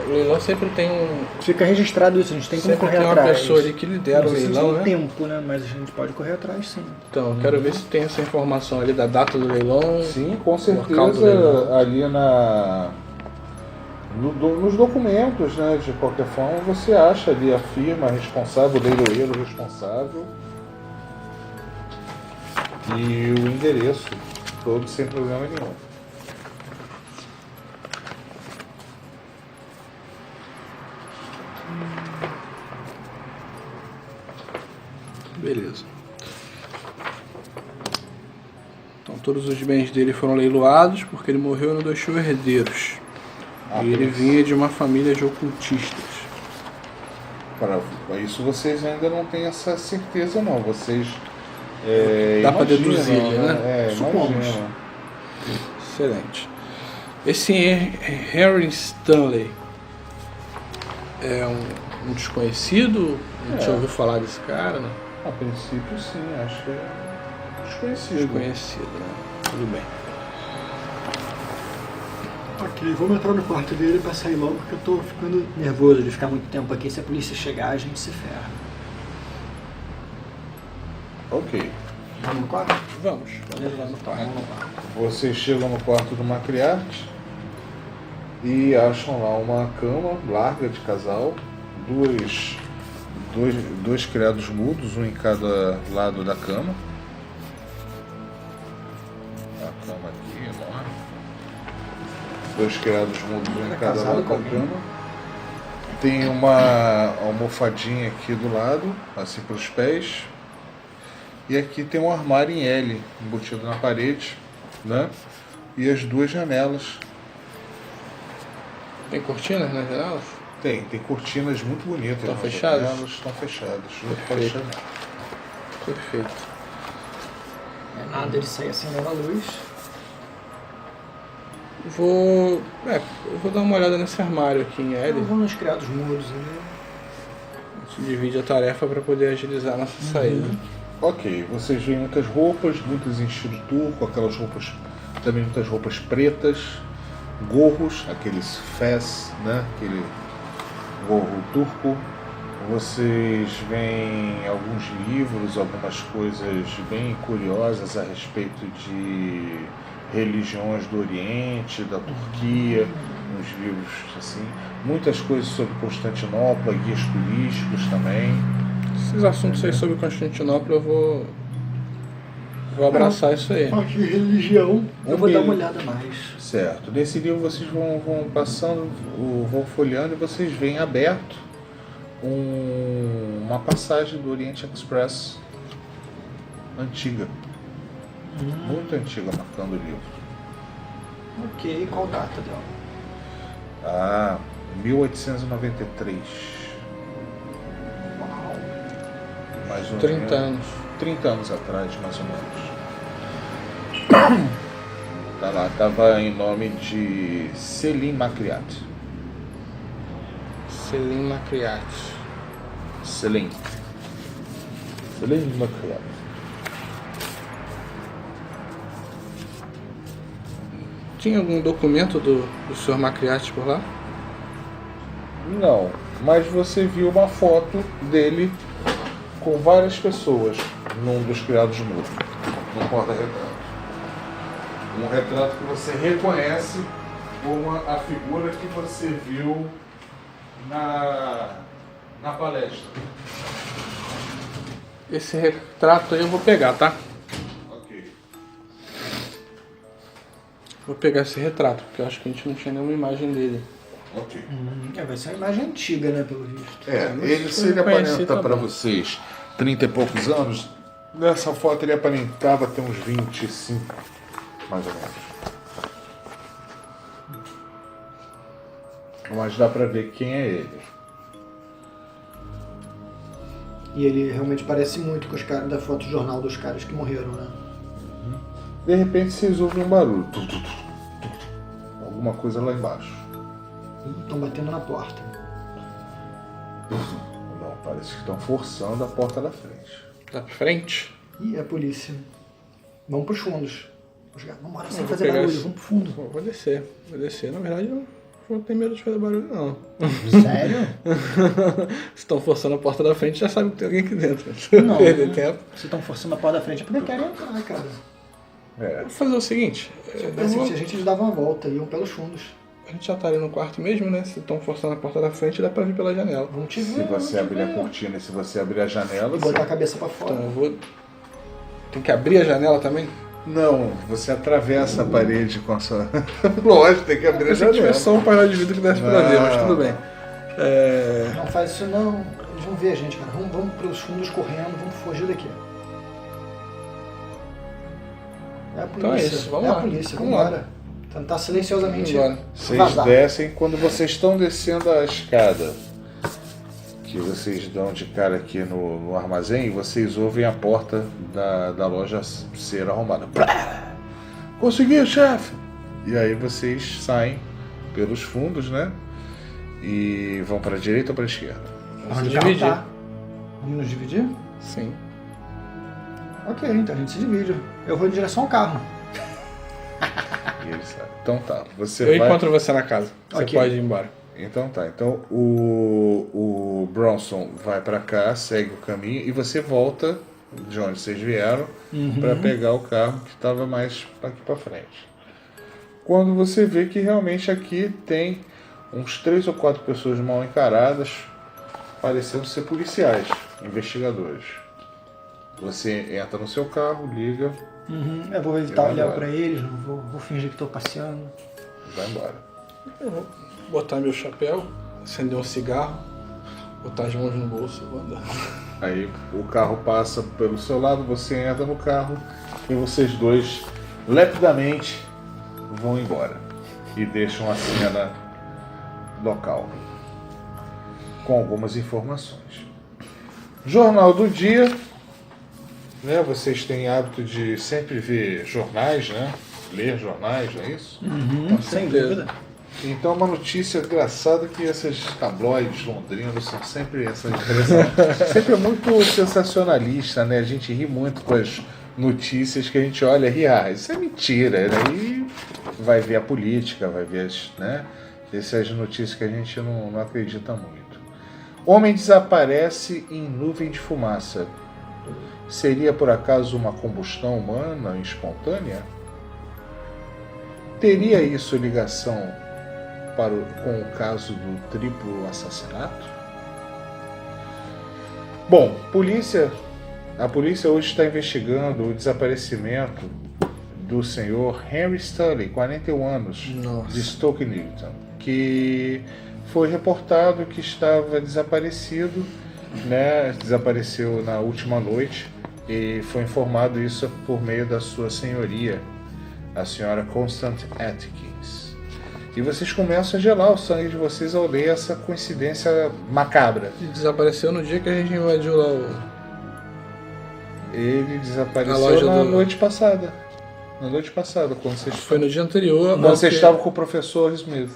O leilão sempre tem um. Fica registrado isso, a gente tem como Sempre correr tem uma atrás. pessoa ali que lidera Não o sei se leilão, tem né? tempo, né? Mas a gente pode correr atrás, sim. Então, eu quero ver se tem essa informação ali da data do leilão. Sim, com Local do certeza leilão. ali nos documentos, né? De qualquer forma, você acha ali a firma responsável, o leiloeiro responsável e o endereço, todo sem problema nenhum. Beleza. Então todos os bens dele foram leiloados porque ele morreu e não deixou herdeiros. E ele vinha de uma família de ocultistas. Para isso vocês ainda não têm essa certeza não. Vocês Dá pra imaginam, deduzir, né? Supomos. Imaginam. Excelente. Esse Henry Stanley é um desconhecido? A gente já ouviu falar desse cara, né? A princípio sim, acho que é desconhecido. Desconhecido, né? Tudo bem. Ok, vamos entrar no quarto dele pra sair logo, porque eu tô ficando nervoso de ficar muito tempo aqui. Se a polícia chegar, a gente se ferra. Ok. Vamos no quarto? Vamos lá no quarto. Vocês chegam no quarto do matriarca e acham lá uma cama larga de casal, dois criados mudos, um em cada lado da cama. A cama aqui, enorme. Dois criados mudos, um em cada lado da cama. Tem uma almofadinha aqui do lado, assim para os pés. E aqui tem um armário em L, embutido na parede, né? E as duas janelas. Tem cortinas nas janelas? Tem cortinas muito bonitas. Estão nas fechadas? janelas, estão fechadas. Junto com a Perfeito. janela. Perfeito. É nada, ele sai acendendo a luz. Eu vou dar uma olhada nesse armário aqui em L. Vamos nos criados mudos ali. A gente divide a tarefa para poder agilizar a nossa saída. Ok, vocês veem muitas roupas, muitas em estilo turco, aquelas roupas, também muitas roupas pretas, gorros, aqueles fez, né? Aquele gorro turco. Vocês veem alguns livros, algumas coisas bem curiosas a respeito de religiões do Oriente, da Turquia, uns livros assim, muitas coisas sobre Constantinopla, guias turísticos também. Esses assuntos aí sobre Constantinopla eu vou abraçar isso aí. Parte de religião. Eu vou dar uma olhada mais. Certo. Nesse livro vocês vão passando, vão folheando e vocês veem aberto uma passagem do Oriente Express antiga. Muito antiga, marcando o livro. Ok, qual data dela? Ah, 1893. Uau. Mais ou 30 menos. anos. 30 anos atrás, mais ou menos. Tá lá, tava em nome de Selim Makriat. Selim Makriat. Selim Makriat. Tinha algum documento do Sr. Makriat por lá? Não, mas você viu uma foto dele com várias pessoas num dos criados mudos, num porta-retrato. Um retrato que você reconhece como a figura que você viu na palestra. Esse retrato aí eu vou pegar, tá? Ok. Vou pegar esse retrato, porque eu acho que a gente não tinha nenhuma imagem dele. Ok. Vai ser uma imagem antiga, né, pelo visto. Ele, se ele conheci, aparenta tá para bom. vocês 30 e poucos anos, nessa foto ele aparentava ter uns 25, mais ou menos. Mas dá pra ver quem é ele. E ele realmente parece muito com os caras da foto de jornal dos caras que morreram, né? De repente vocês ouvem um barulho. Alguma coisa lá embaixo. Estão batendo na porta. Não, parece que estão forçando a porta da frente. Tá pra frente? Ih, é a polícia. Vamos pros fundos. Vamos embora sem Vou fazer pegar barulho, esse- vamos pro fundo. Vou descer. Na verdade, eu não tenho medo de fazer barulho, não. Sério? Se estão forçando a porta da frente, já sabe que tem alguém aqui dentro. Não. Perder tempo. Se estão forçando a porta da frente é porque querem entrar, cara. Vou fazer o seguinte. Se eu soubesse vou- que a gente dava uma volta, iam pelos fundos. A gente já tá ali no quarto mesmo, né? Se estão forçando a porta da frente, dá pra vir pela janela. Vamos te Se ver. você abrir a cortina e se você abrir a janela... E botar a cabeça pra fora. Então eu vou... Tem que abrir a janela também? Não, você atravessa a parede com a sua... Lógico, tem que abrir a Se tiver janela. só um painel de vidro que desse pra ver, mas tudo bem. Não faz isso não. Eles vão ver a gente, cara. Vamos pros fundos correndo, vamos fugir daqui. É a polícia. Então é isso, vamos é lá. a polícia, Vamos vamos lá. embora. Tentar silenciosamente Vamos embora. Vocês vazar. descem quando vocês estão descendo a escada. Que vocês dão de cara aqui no armazém, vocês ouvem a porta da loja ser arrombada. Plá! Consegui, chefe! E aí vocês saem pelos fundos, né? E vão para a direita ou para a esquerda? Vamos Onde se o carro dividir. tá? Vamos nos dividir? Sim. Ok, então a gente se divide. Eu vou em direção ao carro. E eles saem. Então tá, você Eu vai... encontro você na casa. Você Ok. pode ir embora. Então tá, então o Bronson vai pra cá, segue o caminho e você volta de onde vocês vieram pra pegar o carro que estava mais aqui pra frente. Quando você vê que realmente aqui tem uns 3 ou 4 pessoas mal encaradas, parecendo ser policiais, investigadores. Você entra no seu carro, liga, Eu vou evitar Eu vou olhar embora. pra eles, vou fingir que tô passeando. vai embora. Eu vou botar meu chapéu, acender um cigarro, botar as mãos no bolso e vou andar. Aí o carro passa pelo seu lado, você entra no carro e vocês dois lepidamente vão embora e deixam a cena local com algumas informações. Jornal do dia, né? Vocês têm hábito de sempre ver jornais, né? Ler jornais, não é isso? Sem certeza. dúvida. Então uma notícia engraçada que esses tabloides londrinos são sempre essa interessante. Sempre é muito sensacionalista, né? A gente ri muito com as notícias que a gente olha e ri, isso é mentira, né? E vai ver a política, vai ver né? Essas notícias que a gente não acredita muito. Homem desaparece em nuvem de fumaça. Seria por acaso uma combustão humana espontânea? Teria isso ligação com o caso do triplo assassinato? Bom, a polícia hoje está investigando o desaparecimento do senhor Henry Stanley, 41 anos, Nossa. de Stoke Newington, que foi reportado que estava desaparecido, né? Desapareceu na última noite e foi informado isso por meio da sua senhoria, a senhora Constance Atkins. E vocês começam a gelar o sangue de vocês ao ler essa coincidência macabra. E desapareceu no dia que a gente invadiu lá o... Ele A desapareceu loja na do- noite passada. Na noite passada, quando vocês Foi no dia anterior. Quando você porque- estava com o professor Smith.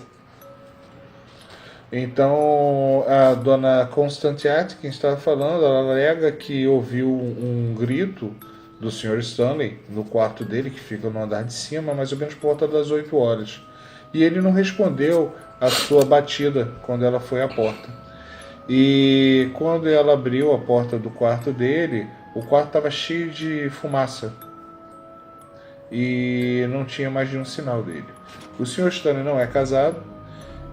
Então, a dona Constance Atkins estava falando, ela alega que ouviu um grito do Sr. Stanley no quarto dele, que fica no andar de cima, mais ou menos por volta das 8 horas. E ele não respondeu à sua batida quando ela foi à porta. E quando ela abriu a porta do quarto dele, o quarto estava cheio de fumaça. E não tinha mais nenhum sinal dele. O Sr. Stanley não é casado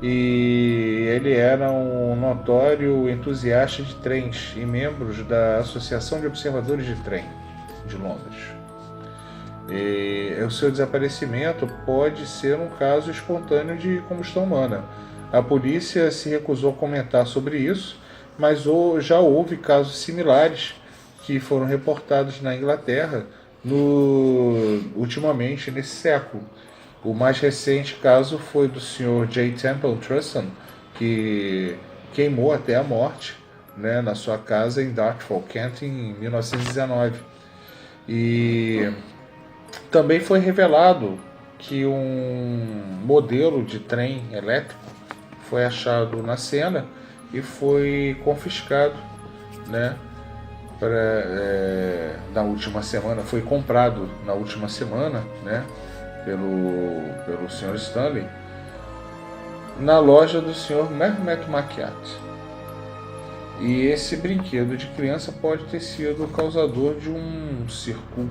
e ele era um notório entusiasta de trens e membro da Associação de Observadores de Trem de Londres. E o seu desaparecimento pode ser um caso espontâneo de combustão humana. A polícia se recusou a comentar sobre isso, mas já houve casos similares que foram reportados na Inglaterra ultimamente nesse século. O mais recente caso foi do Sr. J. Temple Trusson, que queimou até a morte né, na sua casa em Dartford, Kent, em 1919. E também foi revelado que um modelo de trem elétrico foi achado na cena e foi confiscado, né, na última semana, foi comprado na última semana, né, pelo Sr. Stanley, na loja do Sr. Mehmet Makyat. E esse brinquedo de criança pode ter sido o causador de um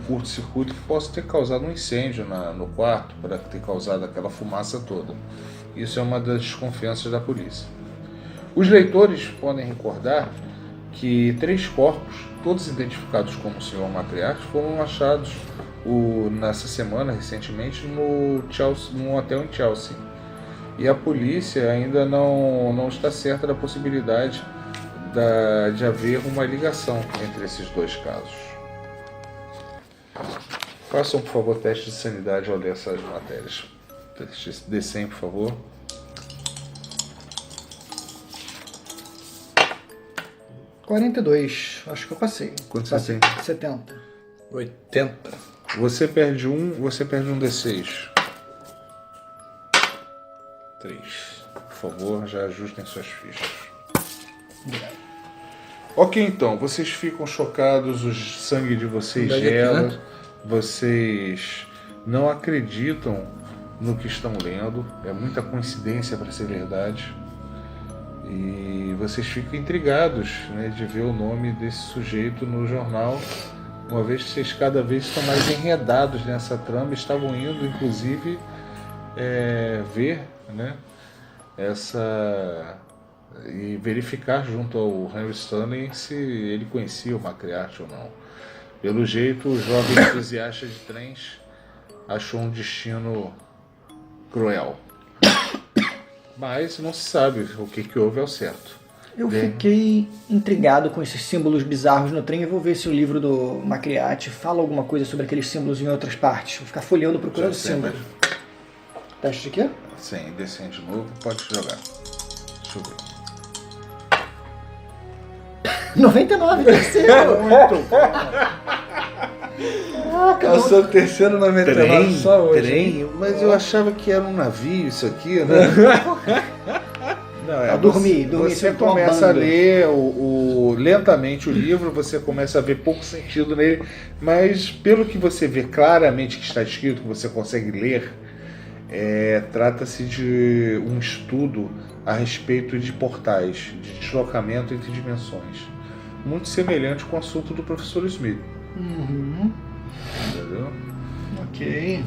curto-circuito que possa ter causado um incêndio no quarto, para ter causado aquela fumaça toda. Isso é uma das desconfianças da polícia. Os leitores podem recordar que 3 corpos, todos identificados como o Sr. Macriarte, foram achados nessa semana, recentemente, num hotel em Chelsea. E a polícia ainda não está certa da possibilidade de haver uma ligação entre esses 2 casos. Façam, por favor, teste de sanidade ao ler essas matérias. Teste D100, por favor. ...42, acho que eu passei. Quanto você tem? 70. 80. Você perde um D6. 3. Por favor, já ajustem suas fichas. Ok, então, vocês ficam chocados, o sangue de vocês gela, né? Vocês não acreditam no que estão lendo, é muita coincidência para ser verdade. E vocês ficam intrigados, né, de ver o nome desse sujeito no jornal, uma vez que vocês cada vez estão mais enredados nessa trama, estavam indo, inclusive, ver, né, e verificar junto ao Henry Stanley se ele conhecia o Macriarte ou não. Pelo jeito, o jovem entusiasta de trens achou um destino cruel. Mas não se sabe o que houve ao certo. Eu fiquei intrigado com esses símbolos bizarros no trem. Eu vou ver se o livro do Macriarte fala alguma coisa sobre aqueles símbolos em outras partes. Vou ficar folheando, procurando símbolos. Teste de quê? Sim, descendo de novo, pode jogar. Deixa eu ver. 99, terceiro! Muito bom. Passou o terceiro 99 só hoje. Trem, mas eu achava que era um navio isso aqui, né? Não, dormir, você começa a ler lentamente o livro, você começa a ver pouco sentido nele, mas pelo que você vê claramente que está escrito, que você consegue ler, trata-se de um estudo a respeito de portais, de deslocamento entre dimensões. Muito semelhante com o assunto do professor Smith. Uhum. Entendeu? Ok.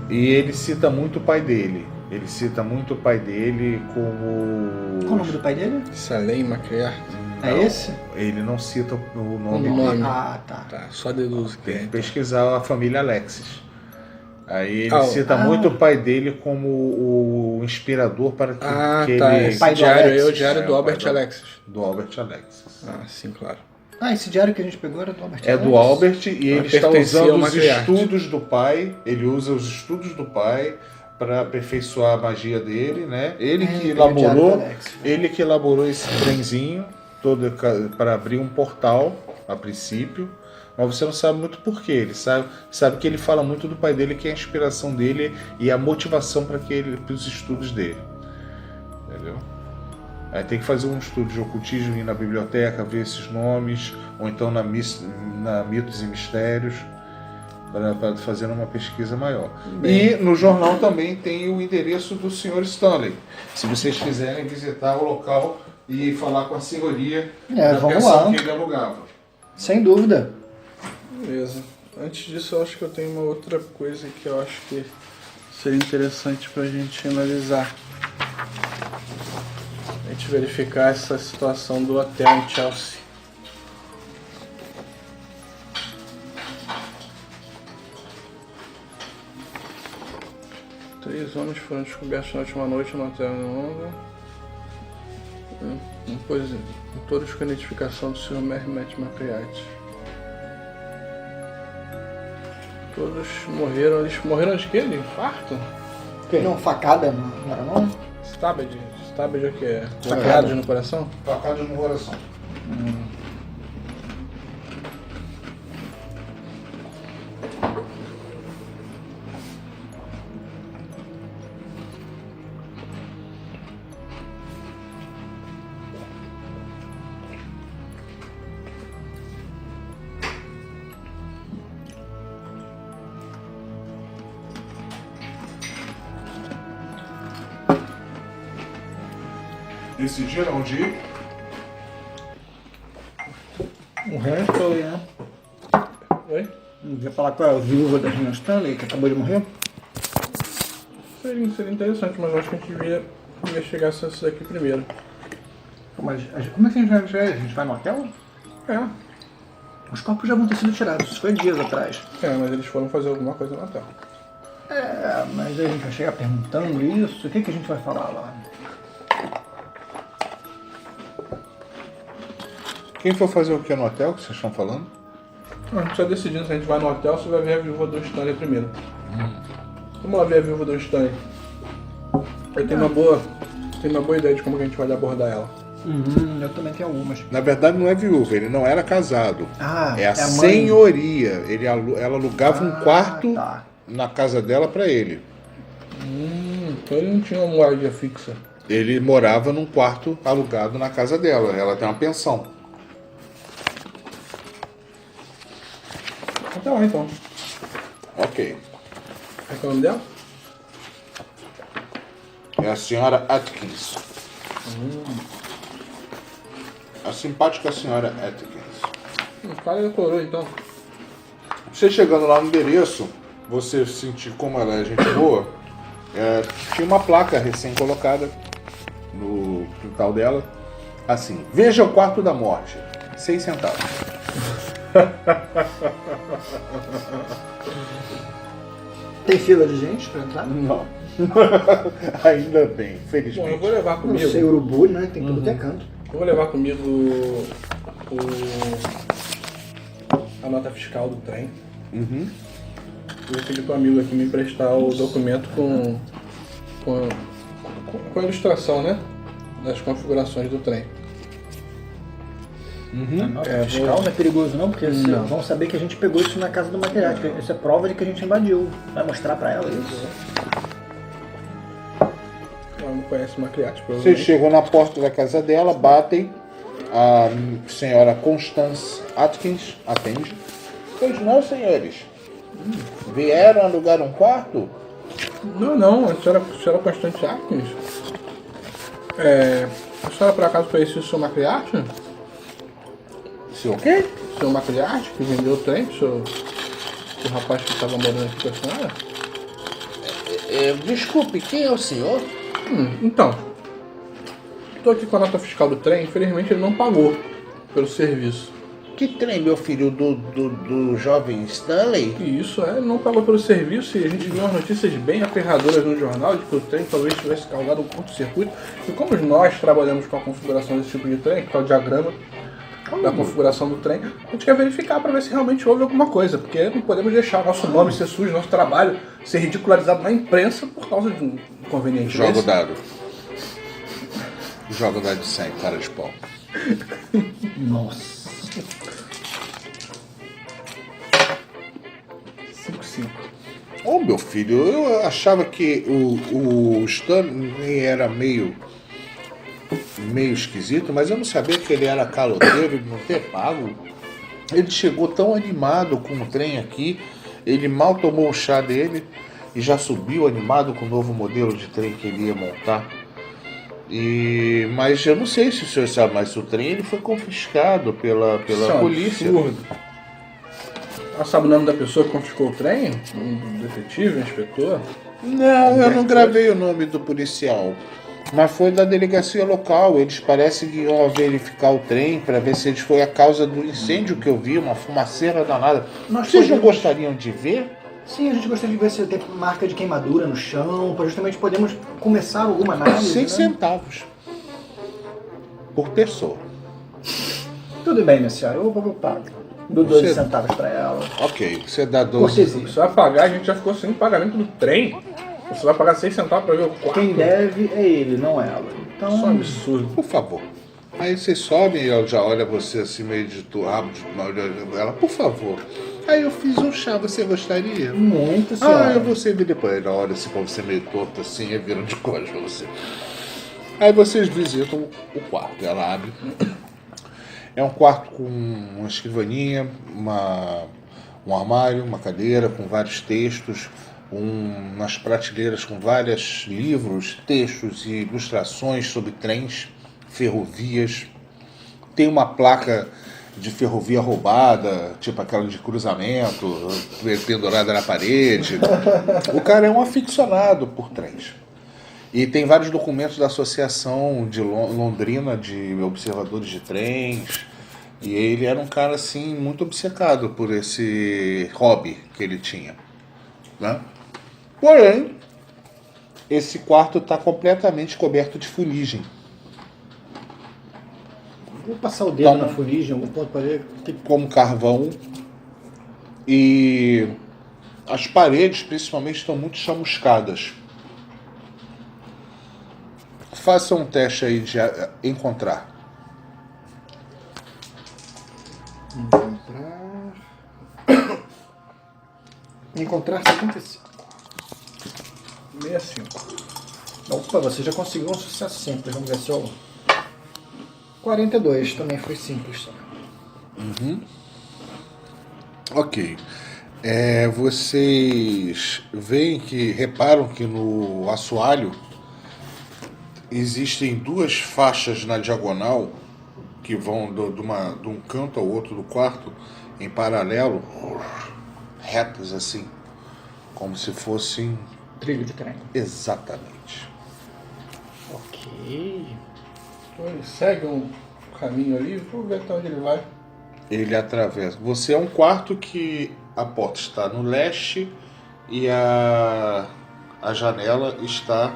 E ele cita muito o pai dele. Como... Qual o nome do pai dele? Salem Macriarte. É esse? Ele não cita o nome. Ah, tá. Tá, só deduzo que Tem que é. pesquisar a família Alexis. Aí ele cita muito o pai dele como o inspirador para que ele... Esse pai do diário Alexis. é o diário do o Albert pai Alexis. Do Albert Alexis. Ah, sim, claro. Esse diário que a gente pegou era do Albert. É do Albert e ele está pertencia usando ao os Macriarte. estudos do pai. Ele usa os estudos do pai para aperfeiçoar a magia dele, né? Ele que elaborou esse trenzinho todo para abrir um portal a princípio, mas você não sabe muito porquê. Ele sabe que ele fala muito do pai dele, que é a inspiração dele e a motivação para os estudos dele. Entendeu? Aí tem que fazer um estudo de ocultismo, ir na biblioteca, ver esses nomes, ou então na Mitos e Mistérios, para fazer uma pesquisa maior. Bem. E no jornal também tem o endereço do Sr. Stanley, se vocês quiserem visitar o local e falar com a senhoria da pensão que ele alugava. Sem dúvida. Beleza. Antes disso, eu acho que eu tenho uma outra coisa que eu acho que seria interessante para a gente analisar. A gente verificar essa situação do hotel em Chelsea. Três homens foram descobertos na última noite no hotel em Londres. Todos com a identificação do Sr. Mehmet Macriarte. Todos morreram. Eles morreram de quê? De infarto? Não, facada, não era não? Stabbed é o que? Facados no coração? Facados no coração. Decidiram onde ir? O resto aí, né? Oi? Não ia falar com a viúva da Rina Stanley, que acabou de morrer? Seria interessante, mas eu acho que a gente devia investigar isso daqui primeiro. Mas como é que a gente vai investigar? A gente vai no hotel? É. Os corpos já vão ter sido tirados, isso foi dias atrás. Mas eles foram fazer alguma coisa no hotel. Mas aí a gente vai chegar perguntando isso, o que a gente vai falar lá? Quem foi fazer o que no hotel que vocês estão falando? A gente precisa decidir se a gente vai no hotel ou se vai ver a viúva do Stanley primeiro. Vamos lá ver a viúva do Stanley. Eu tenho uma boa ideia de como que a gente vai abordar ela. Eu também tenho algumas. Na verdade não é viúva, ele não era casado. É a mãe. senhoria. Ela alugava um quarto Tá. na casa dela pra ele. Então ele não tinha uma moradia fixa. Ele morava num quarto alugado na casa dela. Ela tem uma pensão. Tá lá então. Ok. Qual é o nome dela? É a senhora Atkins. A simpática senhora Atkins. O cara decorou então. Você chegando lá no endereço, você sentir como ela é gente boa, tinha uma placa recém-colocada no quintal dela. Assim, veja o quarto da morte. 6 centavos. Tem fila de gente pra entrar? Não. Ainda bem, Bom, eu felizmente. vou levar Não comigo. sei, urubu, né? Tem tudo que é canto. Eu vou levar comigo a nota fiscal do trem. Uhum. Vou pedir pro amigo aqui me emprestar o documento com a ilustração, né? Das configurações do trem. A nota fiscal não é perigoso não, porque Não. vão saber que a gente pegou isso na casa do matemático. Isso é prova de que a gente invadiu. Vai mostrar pra ela isso. Ela não conhece Macriarte, Vocês provavelmente. chegam na porta da casa dela, batem. A senhora Constance Atkins atende. Pois não, senhores. Vieram alugar um quarto? Não, a senhora Constante Atkins. A senhora por acaso conhecia o seu Macriarte? Se o quê? O seu Macriarte que vendeu o trem pro o rapaz que estava morando aqui com a senhora? Desculpe, quem é o senhor? Então, estou aqui com a nota fiscal do trem, infelizmente ele não pagou pelo serviço. Que trem, meu filho, do jovem Stanley? E isso ele não pagou pelo serviço e a gente viu umas notícias bem aterradoras no jornal de que o trem talvez tivesse causado um curto-circuito. E como nós trabalhamos com a configuração desse tipo de trem, que é o diagrama da configuração do trem, a gente quer verificar para ver se realmente houve alguma coisa, porque não podemos deixar nosso nome ser sujo, nosso trabalho ser ridicularizado na imprensa por causa de um inconveniente Joga o desse. dado. Joga o dado de 100, cara de pau. Nossa. 5-5. Ô, meu filho, eu achava que o Stanley era meio esquisito, mas eu não sabia que ele era caloteiro de não ter pago. Ele chegou tão animado com o trem aqui, ele mal tomou o chá dele e já subiu animado com o novo modelo de trem que ele ia montar. Mas eu não sei se o senhor sabe, mas o trem ele foi confiscado pela Isso é um polícia. absurdo. Ela sabe o nome da pessoa que confiscou o trem? Um detetive, um inspetor? Não, eu não gravei o nome do policial. Mas foi da delegacia local. Eles parecem que iam verificar o trem para ver se foi a causa do incêndio que eu vi, uma fumaceira danada. Nós Vocês não podemos- gostariam de ver? Sim, a gente gostaria de ver se tem marca de queimadura no chão, para justamente podermos começar alguma análise. 6 né? centavos por pessoa. Tudo bem, minha senhora, eu pago. Dou 12 Você- centavos para ela. Ok, você dá 12. Cortesia. Você vai pagar, a gente já ficou sem pagamento do trem. Você vai pagar 6 centavos para ver o quarto? Quem deve é ele, não ela. Isso é um Então, absurdo. Por favor. Aí vocês sobem e ela já olha você assim meio de rabo de mal. Ela, por favor. Aí eu fiz um chá, você gostaria? Muito, senhora. Eu vou servir depois. Ela olha assim pra você meio torto assim e vira de costas pra você. Aí vocês visitam o quarto. Ela abre. É um quarto com uma escrivaninha, um armário, uma cadeira com vários textos, umas prateleiras com vários livros, textos e ilustrações sobre trens, ferrovias. Tem uma placa de ferrovia roubada, tipo aquela de cruzamento, pendurada na parede. O cara é um aficionado por trens. E tem vários documentos da Associação de Londrina de Observadores de Trens. E ele era um cara assim muito obcecado por esse hobby que ele tinha, né? Porém, esse quarto está completamente coberto de fuligem. Vou passar o dedo na fuligem, algum ponto para ver. Como carvão. E as paredes, principalmente, estão muito chamuscadas. Faça um teste aí de encontrar. Encontrar 55. 65. Opa, você já conseguiu um sucesso simples. Vamos ver se eu... 42 também foi simples. Ok. Vocês veem reparam que no assoalho existem duas faixas na diagonal que vão de um canto ao outro do quarto em paralelo, retas assim, como se fossem... Trilho de trem. Exatamente. Ok. Então ele segue um caminho ali, vou ver até onde ele vai. Ele atravessa. Você é um quarto que a porta está no leste e a janela está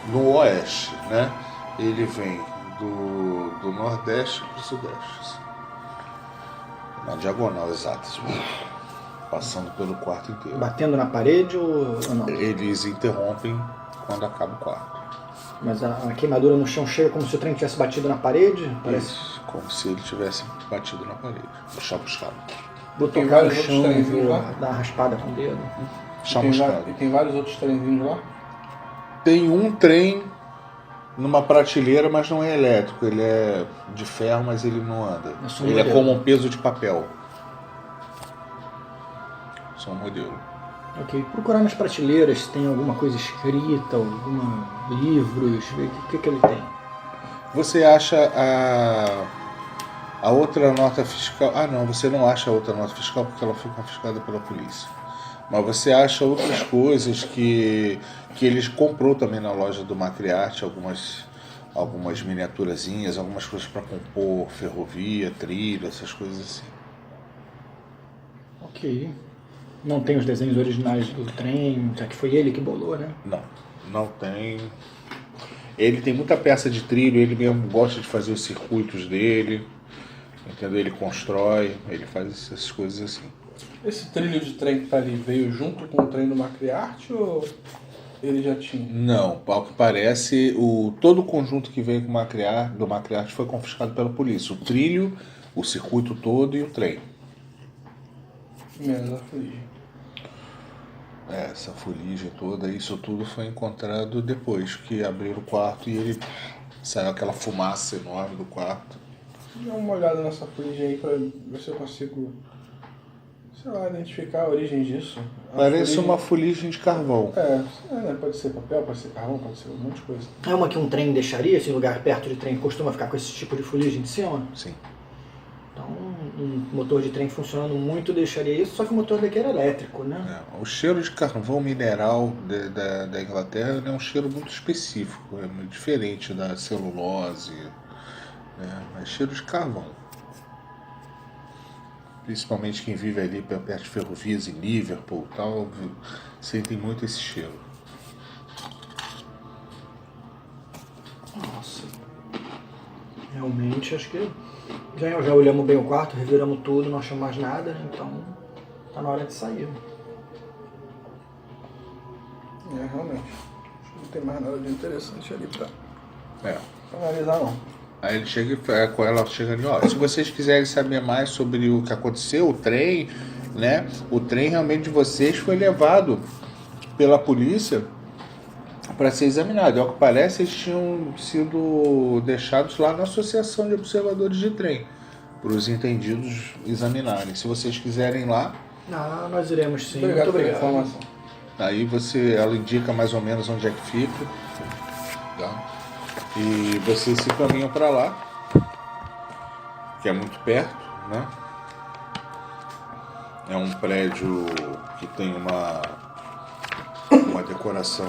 no oeste, né? Ele vem do nordeste para o sudeste. Na diagonal exata. Passando pelo quarto inteiro. Batendo na parede ou não? Eles interrompem quando acaba o quarto. Mas a queimadura no chão chega como se o trem tivesse batido na parede? Parece. Isso, como se ele tivesse batido na parede. Chamuscado. Vou Tem tocar no vários chão, outros trenzinhos vou lá? dar uma raspada com o dedo. Chamuscado. E tem vários outros trenzinhos lá? Tem um trem numa prateleira, mas não é elétrico. Ele é de ferro, mas ele não anda. Ele é como um peso de papel. Só um modelo. Ok. Procurar nas prateleiras se tem alguma coisa escrita, livros, ver o que ele tem. Você acha a outra nota fiscal... Ah, não, você não acha a outra nota fiscal porque ela foi confiscada pela polícia. Mas você acha outras coisas que eles comprou também na loja do Macriarte, algumas miniaturazinhas, algumas coisas para compor ferrovia, trilha, essas coisas assim. Ok. Não tem os desenhos originais do trem, já que foi ele que bolou, né? Não tem. Ele tem muita peça de trilho, ele mesmo gosta de fazer os circuitos dele, entendeu? Ele constrói, ele faz essas coisas assim. Esse trilho de trem que tá ali veio junto com o trem do Macriarte ou ele já tinha? Não, ao que parece, todo o conjunto que veio do Macriarte foi confiscado pela polícia. O trilho, o circuito todo e o trem. Menos a fuligem. Essa fuligem toda, isso tudo foi encontrado depois que abriram o quarto e ele saiu aquela fumaça enorme do quarto. Dá uma olhada nessa fuligem aí pra ver se eu consigo, sei lá, identificar a origem disso. Parece uma fuligem de carvão. Né? Pode ser papel, pode ser carvão, pode ser um monte de coisa. É uma que um trem deixaria, esse lugar perto de trem costuma ficar com esse tipo de fuligem de cima? Sim. Então, um motor de trem funcionando muito deixaria isso, só que o motor daqui era elétrico, né? O cheiro de carvão mineral da Inglaterra é um cheiro muito específico, é muito diferente da celulose, é cheiro de carvão. Principalmente quem vive ali perto de ferrovias em Liverpool e tal, sentem muito esse cheiro. Nossa. Realmente, acho que já olhamos bem o quarto, reviramos tudo, não achamos mais nada, né? Então tá na hora de sair. Realmente. Acho que não tem mais nada de interessante ali pra É. analisar, não. Aí ele chega com ela chegando, ó, se vocês quiserem saber mais sobre o que aconteceu, o trem, né? O trem realmente de vocês foi levado pela polícia para ser examinado. Ao que parece, eles tinham sido deixados lá na Associação de Observadores de Trem, para os entendidos examinarem. Se vocês quiserem ir lá, Nós iremos sim. Obrigado Muito pela obrigado. informação. aí ela indica mais ou menos onde é que fica, tá? E vocês se caminham para lá, que é muito perto, né? É um prédio que tem uma decoração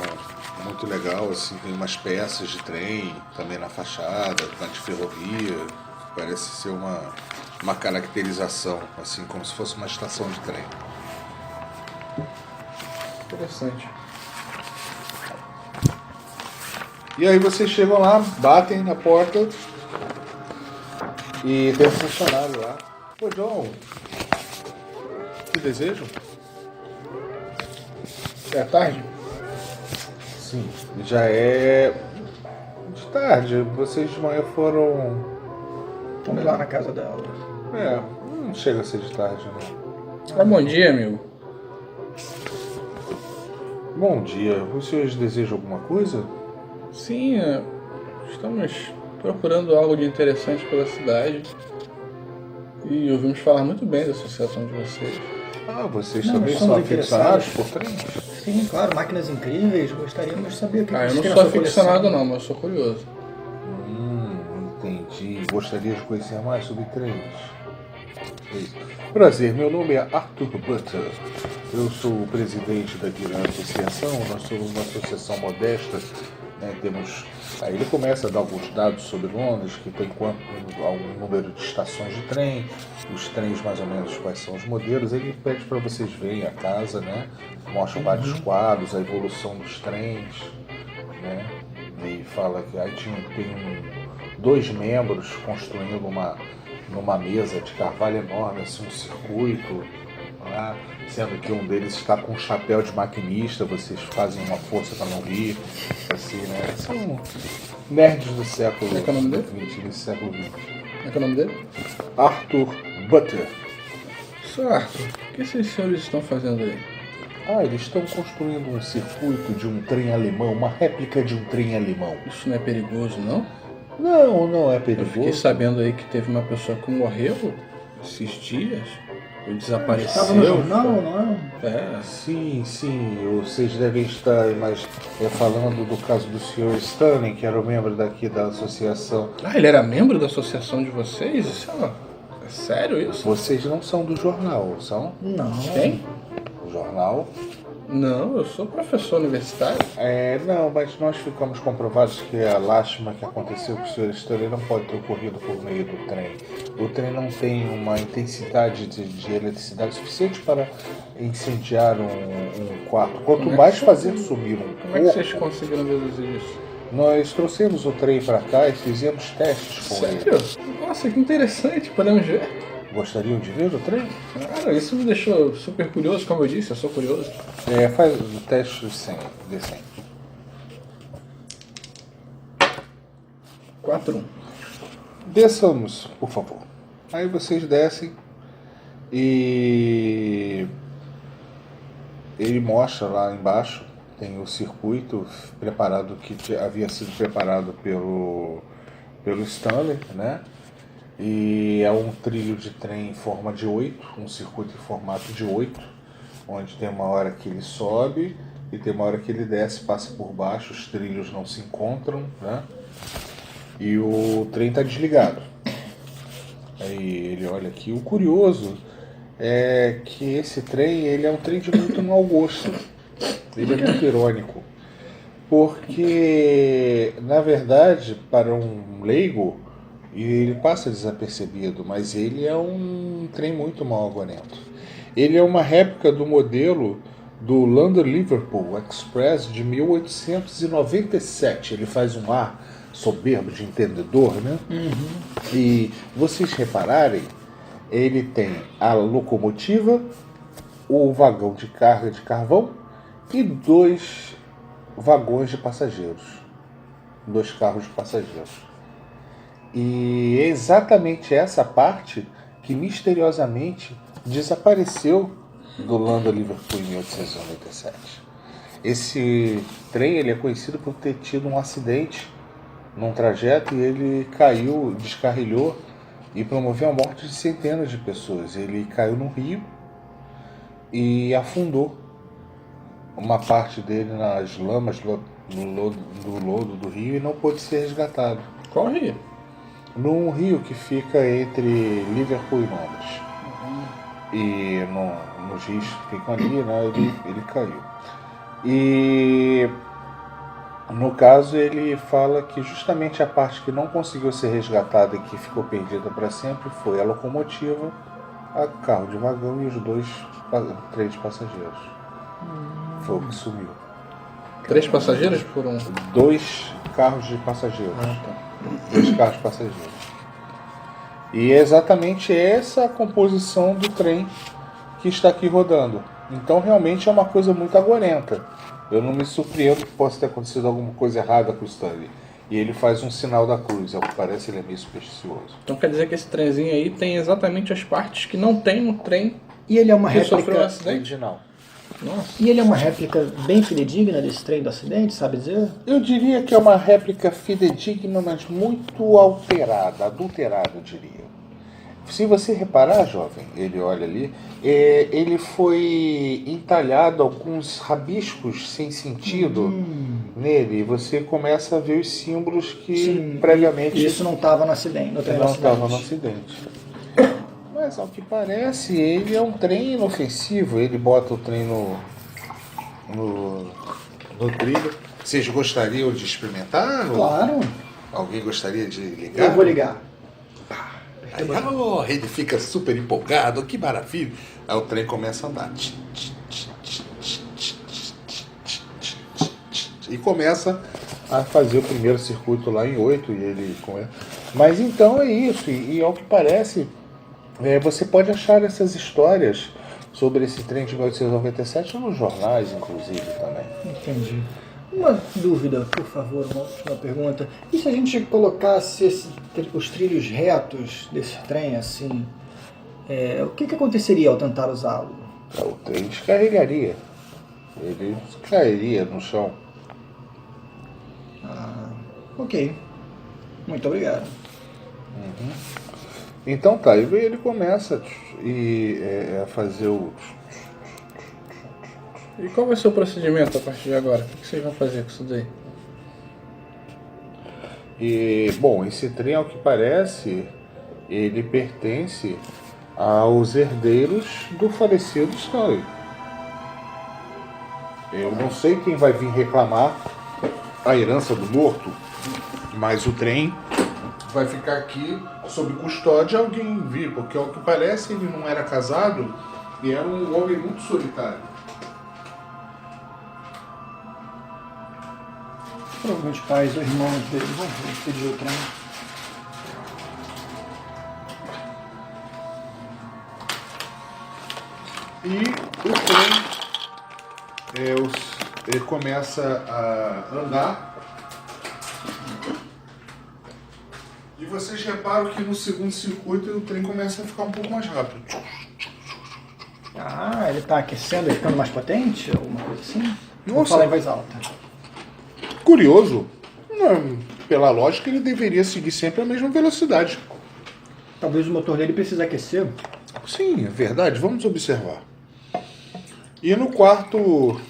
muito legal, assim, tem umas peças de trem também na fachada, tá de ferrovia, parece ser uma caracterização, assim, como se fosse uma estação de trem. Interessante. E aí vocês chegam lá, batem na porta e tem um funcionário lá. Ô John, que desejam? É tarde? Sim, já é de tarde. Vocês de manhã foram. Vamos lá na casa dela. Não chega a ser de tarde, não. Bom dia, amigo. Bom dia, os senhores desejam alguma coisa? Sim, estamos procurando algo de interessante pela cidade. E ouvimos falar muito bem da associação de vocês. Vocês Não, também nós são somos aficionados interessados. por trens? Sim, claro, máquinas incríveis. Gostaríamos de saber o que Eu vocês não têm sou na sua aficionado coleção. não, mas eu sou curioso. Entendi. Gostaria de conhecer mais sobre trens? Prazer, meu nome é Arthur Butler. Eu sou o presidente daqui da associação. Nós somos uma associação modesta, né? Aí ele começa a dar alguns dados sobre Londres, que tem algum número de estações de trem, os trens mais ou menos quais são os modelos. Ele pede para vocês verem a casa, né? Mostra vários quadros, a evolução dos trens, né? E fala que aí tem dois membros construindo numa mesa de carvalho enorme, assim, um circuito, né? Sendo que um deles está com um chapéu de maquinista, vocês fazem uma força para não rir, assim, né? São nerds do século Como é que é o nome dele? XX, desse século XX. Como é que é o nome dele? Arthur Butler. Sr. Arthur, o que esses senhores estão fazendo aí? Eles estão construindo um circuito de um trem alemão, uma réplica de um trem alemão. Isso não é perigoso, não? Não é Eu fiquei perigoso. sabendo aí que teve uma pessoa que morreu esses dias. Ele desapareceu. Estava no jornal, não é? É. Sim, vocês devem estar falando do caso do Sr. Stanley, que era o membro daqui da associação. Ele era membro da associação de vocês? Isso é sério isso? Vocês não são do jornal, são? Não. Quem? O jornal? Não, eu sou professor universitário. Não, mas nós ficamos comprovados que a lástima que aconteceu com o Sr. Stanley não pode ter ocorrido por meio do trem. O trem não tem uma intensidade de eletricidade suficiente para incendiar um quarto. Quanto mais fazer sumir um Como é que vocês corpo, conseguiram deduzir isso? nós trouxemos o trem para cá e fizemos testes com ele. Sério? Nossa, que interessante, podemos ver. Gostariam de ver o trem? Cara, isso me deixou super curioso, como eu disse, eu sou curioso. Faz o teste de 100. 4-1. Desçamos, por favor. Aí vocês descem e ele mostra lá embaixo, tem o circuito preparado que havia sido preparado pelo Stanley, né? E é um trilho de trem em forma de 8, um circuito em formato de 8, onde tem uma hora que ele sobe e tem uma hora que ele desce, passa por baixo, os trilhos não se encontram, né? E o trem está desligado. Aí ele olha aqui. O curioso é que esse trem, ele é um trem de muito mau gosto. Ele é muito irônico. Porque, na verdade, para um leigo, ele passa desapercebido, mas ele é um trem muito mal agonento. Ele é uma réplica do modelo do London Liverpool Express de 1897. Ele faz um ar soberbo de entendedor, né? E vocês repararem, ele tem a locomotiva, o vagão de carga de carvão e 2 vagões de passageiros, 2 carros de passageiros. E é exatamente essa parte que misteriosamente desapareceu do London Liverpool em 1897. Esse trem ele é conhecido por ter tido um acidente num trajeto e ele caiu, descarrilhou e promoveu a morte de centenas de pessoas. Ele caiu no rio e afundou uma parte dele nas lamas do lodo do rio e não pôde ser resgatado. Qual rio? Num rio que fica entre Liverpool e Londres. E nos rios que ficam ali, né, ele caiu. E no caso ele fala que justamente a parte que não conseguiu ser resgatada e que ficou perdida para sempre foi a locomotiva, a carro de vagão e os três passageiros. Foi o que sumiu. 3 passageiros por um? 2 carros de passageiros. Tá. 2 carros de passageiros. E é exatamente essa a composição do trem que está aqui rodando. Então realmente é uma coisa muito agorenta. Eu não me surpreendo que possa ter acontecido alguma coisa errada com o Stanley. E ele faz um sinal da cruz, ao que parece ele é meio supersticioso. Então quer dizer que esse trenzinho aí tem exatamente as partes que não tem no trem E ele é uma que sofreu um réplica. acidente? Original. Nossa. E ele é uma réplica bem fidedigna desse trem do acidente, sabe dizer? Eu diria que é uma réplica fidedigna, mas muito alterada, adulterada, eu diria. Se você reparar, jovem, ele olha ali, ele foi entalhado alguns rabiscos sem sentido nele, e você começa a ver os símbolos que previamente Isso não estava no acidente, no trem do não acidente. estava no acidente. Mas ao que parece, ele é um trem inofensivo, ele bota o trem no trilho. Vocês gostariam de experimentar? Claro, Alguém gostaria de ligar? eu vou ligar. Aí, ele fica super empolgado, que maravilha. Aí o trem começa a andar. E começa a fazer o primeiro circuito lá em 8. E ele começa. Mas então é isso. E ao que parece, você pode achar essas histórias sobre esse trem de 1897 nos jornais, inclusive, também. Entendi. Uma dúvida, por favor, uma última pergunta. E se a gente colocasse os trilhos retos desse trem, assim, o que aconteceria ao tentar usá-lo? O trem descarregaria. Ele cairia no chão. Ok. Muito obrigado. Então tá, e ele começa a fazer o... E qual vai ser o procedimento a partir de agora? O que vocês vão fazer com isso daí? E, bom, esse trem, ao que parece, ele pertence aos herdeiros do falecido Stanley. Eu não sei quem vai vir reclamar a herança do morto, mas o trem vai ficar aqui sob custódia alguém vir, porque ao que parece ele não era casado e era um homem muito solitário. Provavelmente os pais ou irmãos dele vão pedir o trem. E o trem ele começa a andar. E vocês reparam que no segundo circuito o trem começa a ficar um pouco mais rápido. Ah, ele está aquecendo e ficando mais potente? Alguma coisa assim? Vou Nossa. falar em voz alta. Curioso, pela lógica ele deveria seguir sempre a mesma velocidade. Talvez o motor dele precise aquecer. Sim, é verdade, vamos observar. E no quarto,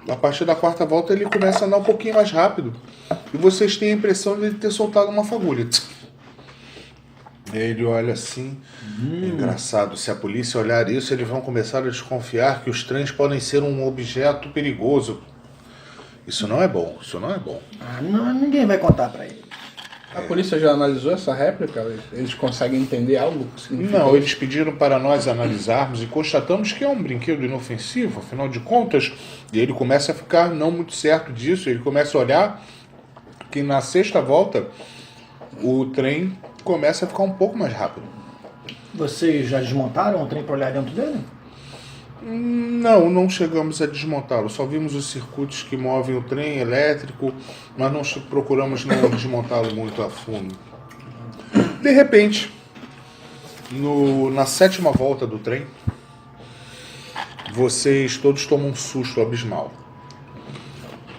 a partir da quarta volta ele começa a andar um pouquinho mais rápido. E vocês têm a impressão de ele ter soltado uma fagulha. Ele olha assim, engraçado, se a polícia olhar isso, eles vão começar a desconfiar que os trens podem ser um objeto perigoso. Isso não é bom, isso não é bom. Não, ninguém vai contar pra ele. A polícia já analisou essa réplica? Eles conseguem entender algo que significa Não, isso? eles pediram para nós analisarmos e constatamos que é um brinquedo inofensivo, afinal de contas, e ele começa a ficar não muito certo disso, ele começa a olhar que na sexta volta o trem começa a ficar um pouco mais rápido. Vocês já desmontaram o trem pra olhar dentro dele? Não chegamos a desmontá-lo, só vimos os circuitos que movem o trem elétrico, mas não procuramos não desmontá-lo muito a fundo. De repente, na 7ª volta do trem, vocês todos tomam um susto abismal.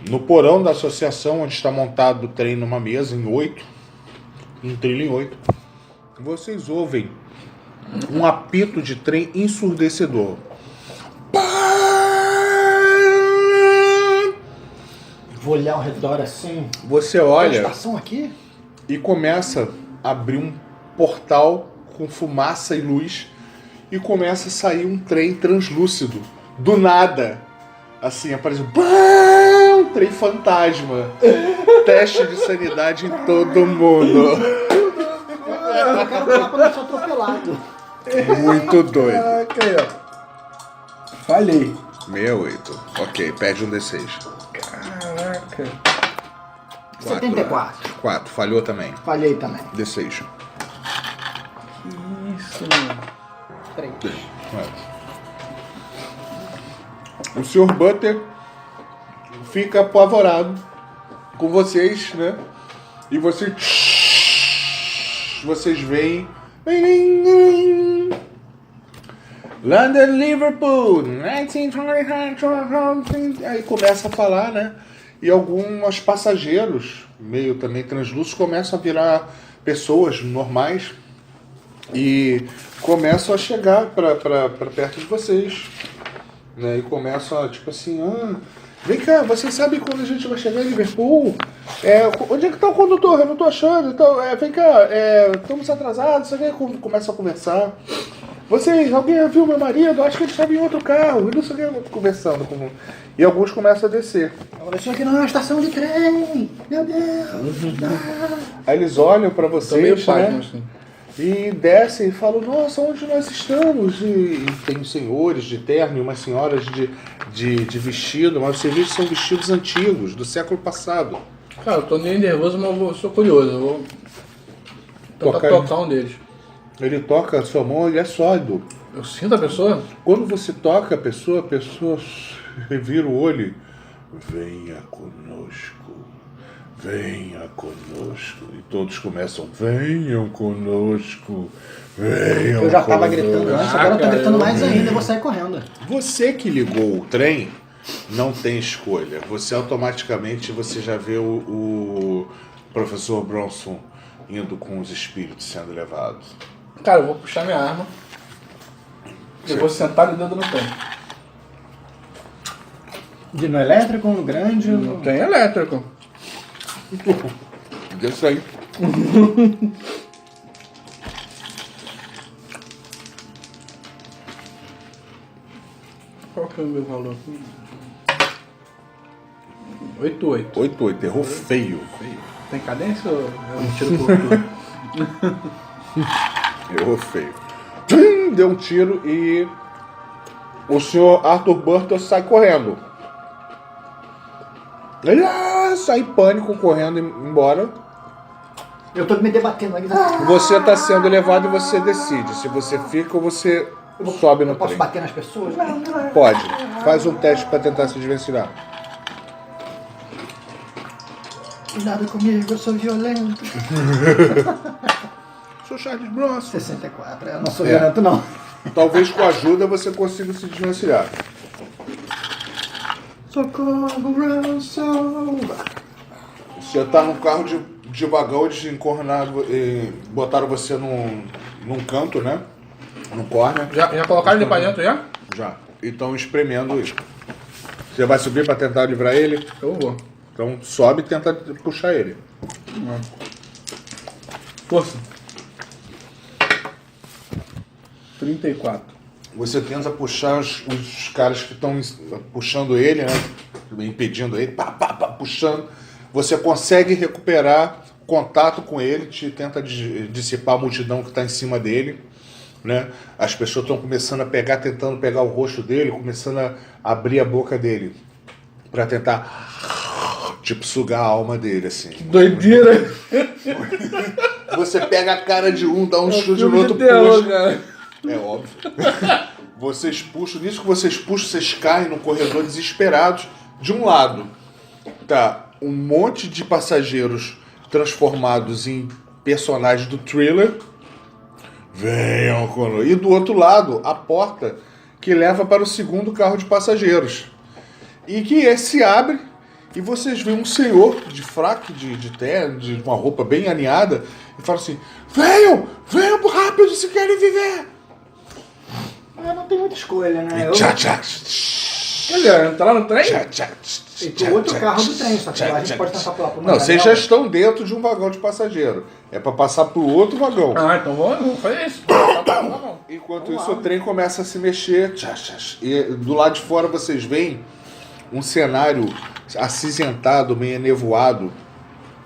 No porão da associação, onde está montado o trem numa mesa, um trilho em 8, vocês ouvem um apito de trem ensurdecedor. Vou olhar ao redor assim. Você Tem olha estação aqui? e começa a abrir um portal com fumaça e luz e começa a sair um trem translúcido. Do nada. Assim, aparece um trem fantasma. Teste de sanidade em todo mundo. Eu quero pular pra não ser atropelado. Muito doido. Caraca, ó. Falhei. 68. Ok, perde um D6. Caraca. 74. 4, falhou também. Falhei também. D6. Que isso, mano. 3. O Sr. Butter fica apavorado com vocês, né? E vocês veem London, Liverpool, 1920. Aí começa a falar, né? E alguns passageiros, meio também translúcidos, começam a virar pessoas normais e começam a chegar para perto de vocês, né? E começam a, tipo assim, vem cá, vocês sabem quando a gente vai chegar em Liverpool? Onde é que tá o condutor? Eu não tô achando. Então, vem cá, estamos atrasados, você começa a conversar. Alguém viu meu marido? Acho que ele estava em outro carro. E não sei o que, conversando. E alguns começam a descer. Isso aqui não é uma estação de trem. Meu Deus. Aí eles olham para Tô meio vocês, página, né? assim. E descem e falam, nossa, onde nós estamos? E tem senhores de terno e umas senhoras de vestido, mas vocês veem que são vestidos antigos, do século passado. Cara, eu tô meio nervoso, mas eu sou curioso. Eu vou tentar tocar um deles. Ele toca a sua mão e é sólido. Eu sinto a pessoa? Quando você toca a pessoa revira o olho. Venha conosco. Venha conosco. E todos começam, venham conosco. Venham Eu já tava conosco. gritando antes, agora eu tô gritando mais ainda e vou sair correndo. Você que ligou o trem não tem escolha. Você automaticamente já vê o professor Bronson indo com os espíritos sendo levados. Cara, eu vou puxar minha arma. Eu vou sentar o dedo no pé. De no elétrico, no grande. Não tem elétrico. Deixa aí. Qual que é o meu valor? 8-8. 8-8, errou feio. Tem cadência ou é um tiro por tudo? Errou feio. Deu um tiro e o senhor Arthur Burton sai correndo. Ele sai em pânico, correndo embora. Eu tô me debatendo ali. Você está sendo levado e você decide se você fica ou você sobe no Eu posso trem. bater nas pessoas? Pode. Faz um teste para tentar se desvencilhar. Cuidado comigo, eu sou violento. Sou Charles Bronson. 64, eu não sou violento não. Talvez com ajuda você consiga se desvencilhar. Socorro, Bronson. Você tá num carro de vagão, eles encornaram, botaram você num canto, né? No corner. Já colocaram ele pra dentro já? Já. E estão espremendo ele. Você vai subir para tentar livrar ele? Eu vou. Então sobe e tenta puxar ele. Força. 34. Você tenta puxar os caras que estão puxando ele, né? Impedindo ele, puxando. Você consegue recuperar contato com ele, tenta dissipar a multidão que está em cima dele, né? As pessoas estão começando a tentando pegar o rosto dele, começando a abrir a boca dele para tentar, tipo, sugar a alma dele, assim. Doideira! Você pega a cara de um, dá um chute no outro, terror, puxa. cara. É óbvio. Vocês puxam, nisso que vocês puxam, vocês caem no corredor desesperados. De um lado, tá um monte de passageiros transformados em personagens do Thriller. Venham conosco. E do outro lado, a porta que leva para o segundo carro de passageiros. E que se abre e vocês veem um senhor de fraque, de terno, de uma roupa bem alinhada, e fala assim: venham rápido se querem viver. Não tem muita escolha, né? Olha, entrar no trem? E tem outro carro do trem, só que lá a gente pode tentar pular por uma Não, vocês já janela. estão dentro de um vagão de passageiro. É para passar pro outro vagão. Ah, então vamos fazer isso. Enquanto isso, o trem começa a se mexer. E do lado de fora vocês veem um cenário acinzentado, meio nevoado,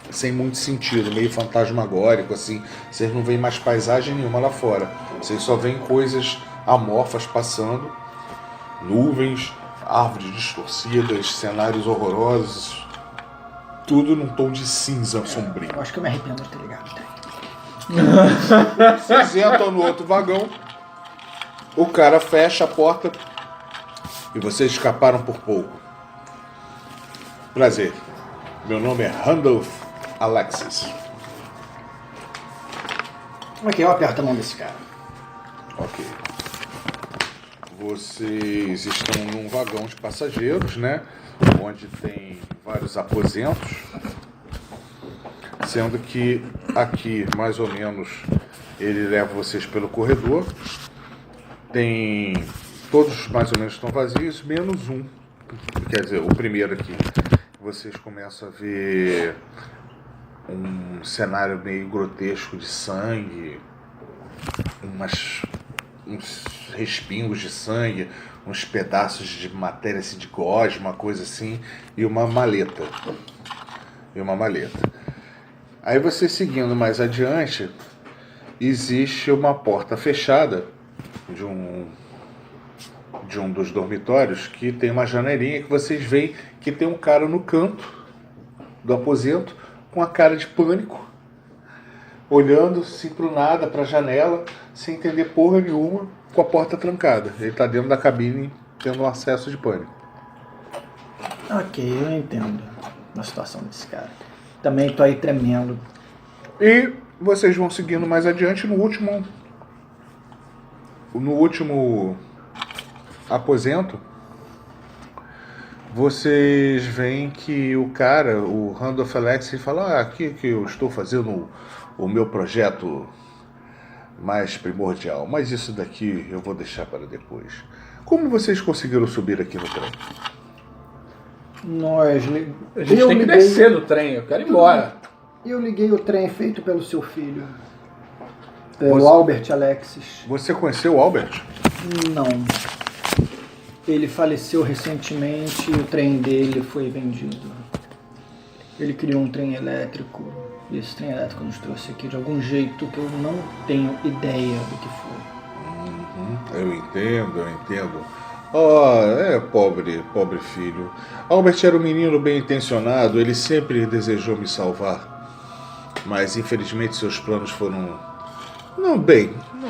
sem muito sentido, meio fantasmagórico, assim. Vocês não veem mais paisagem nenhuma lá fora. Vocês só veem coisas amorfas passando, nuvens, árvores distorcidas, cenários horrorosos, tudo num tom de cinza sombrio. Eu acho que eu me arrependo de ter ligado o trem. Vocês entram no outro vagão, o cara fecha a porta e vocês escaparam por pouco. Prazer, meu nome é Randolph Alexis. Ok, eu aperto a mão desse cara. Ok. Vocês estão num vagão de passageiros, né? Onde tem vários aposentos. Sendo que aqui, mais ou menos, ele leva vocês pelo corredor. Tem... Todos mais ou menos estão vazios, menos um. Quer dizer, o primeiro aqui. Vocês começam a ver um cenário meio grotesco de sangue. Uns respingos de sangue, uns pedaços de matéria assim, de gosma, uma coisa assim, e uma maleta. Aí você seguindo mais adiante, existe uma porta fechada de um dos dormitórios que tem uma janelinha que vocês veem que tem um cara no canto do aposento com a cara de pânico, olhando assim pro nada, pra janela, sem entender porra nenhuma, com a porta trancada. Ele tá dentro da cabine tendo um acesso de pânico. Ok, eu entendo a situação desse cara. Também tô aí tremendo. E vocês vão seguindo mais adiante no último aposento. Vocês veem que o cara, o Randolph Alexis, fala: aqui que eu estou fazendo o meu projeto mais primordial, mas isso daqui eu vou deixar para depois. Como vocês conseguiram subir aqui no trem? A gente tem que descer do trem, eu quero ir embora. Eu liguei o trem feito pelo seu filho. Pelo Albert Alexis. Você conheceu o Albert? Não. Ele faleceu recentemente e o trem dele foi vendido. Ele criou um trem elétrico. E esse trem elétrico nos trouxe aqui de algum jeito que eu não tenho ideia do que foi. Eu entendo. Pobre filho. Albert era um menino bem intencionado, ele sempre desejou me salvar. Mas infelizmente seus planos não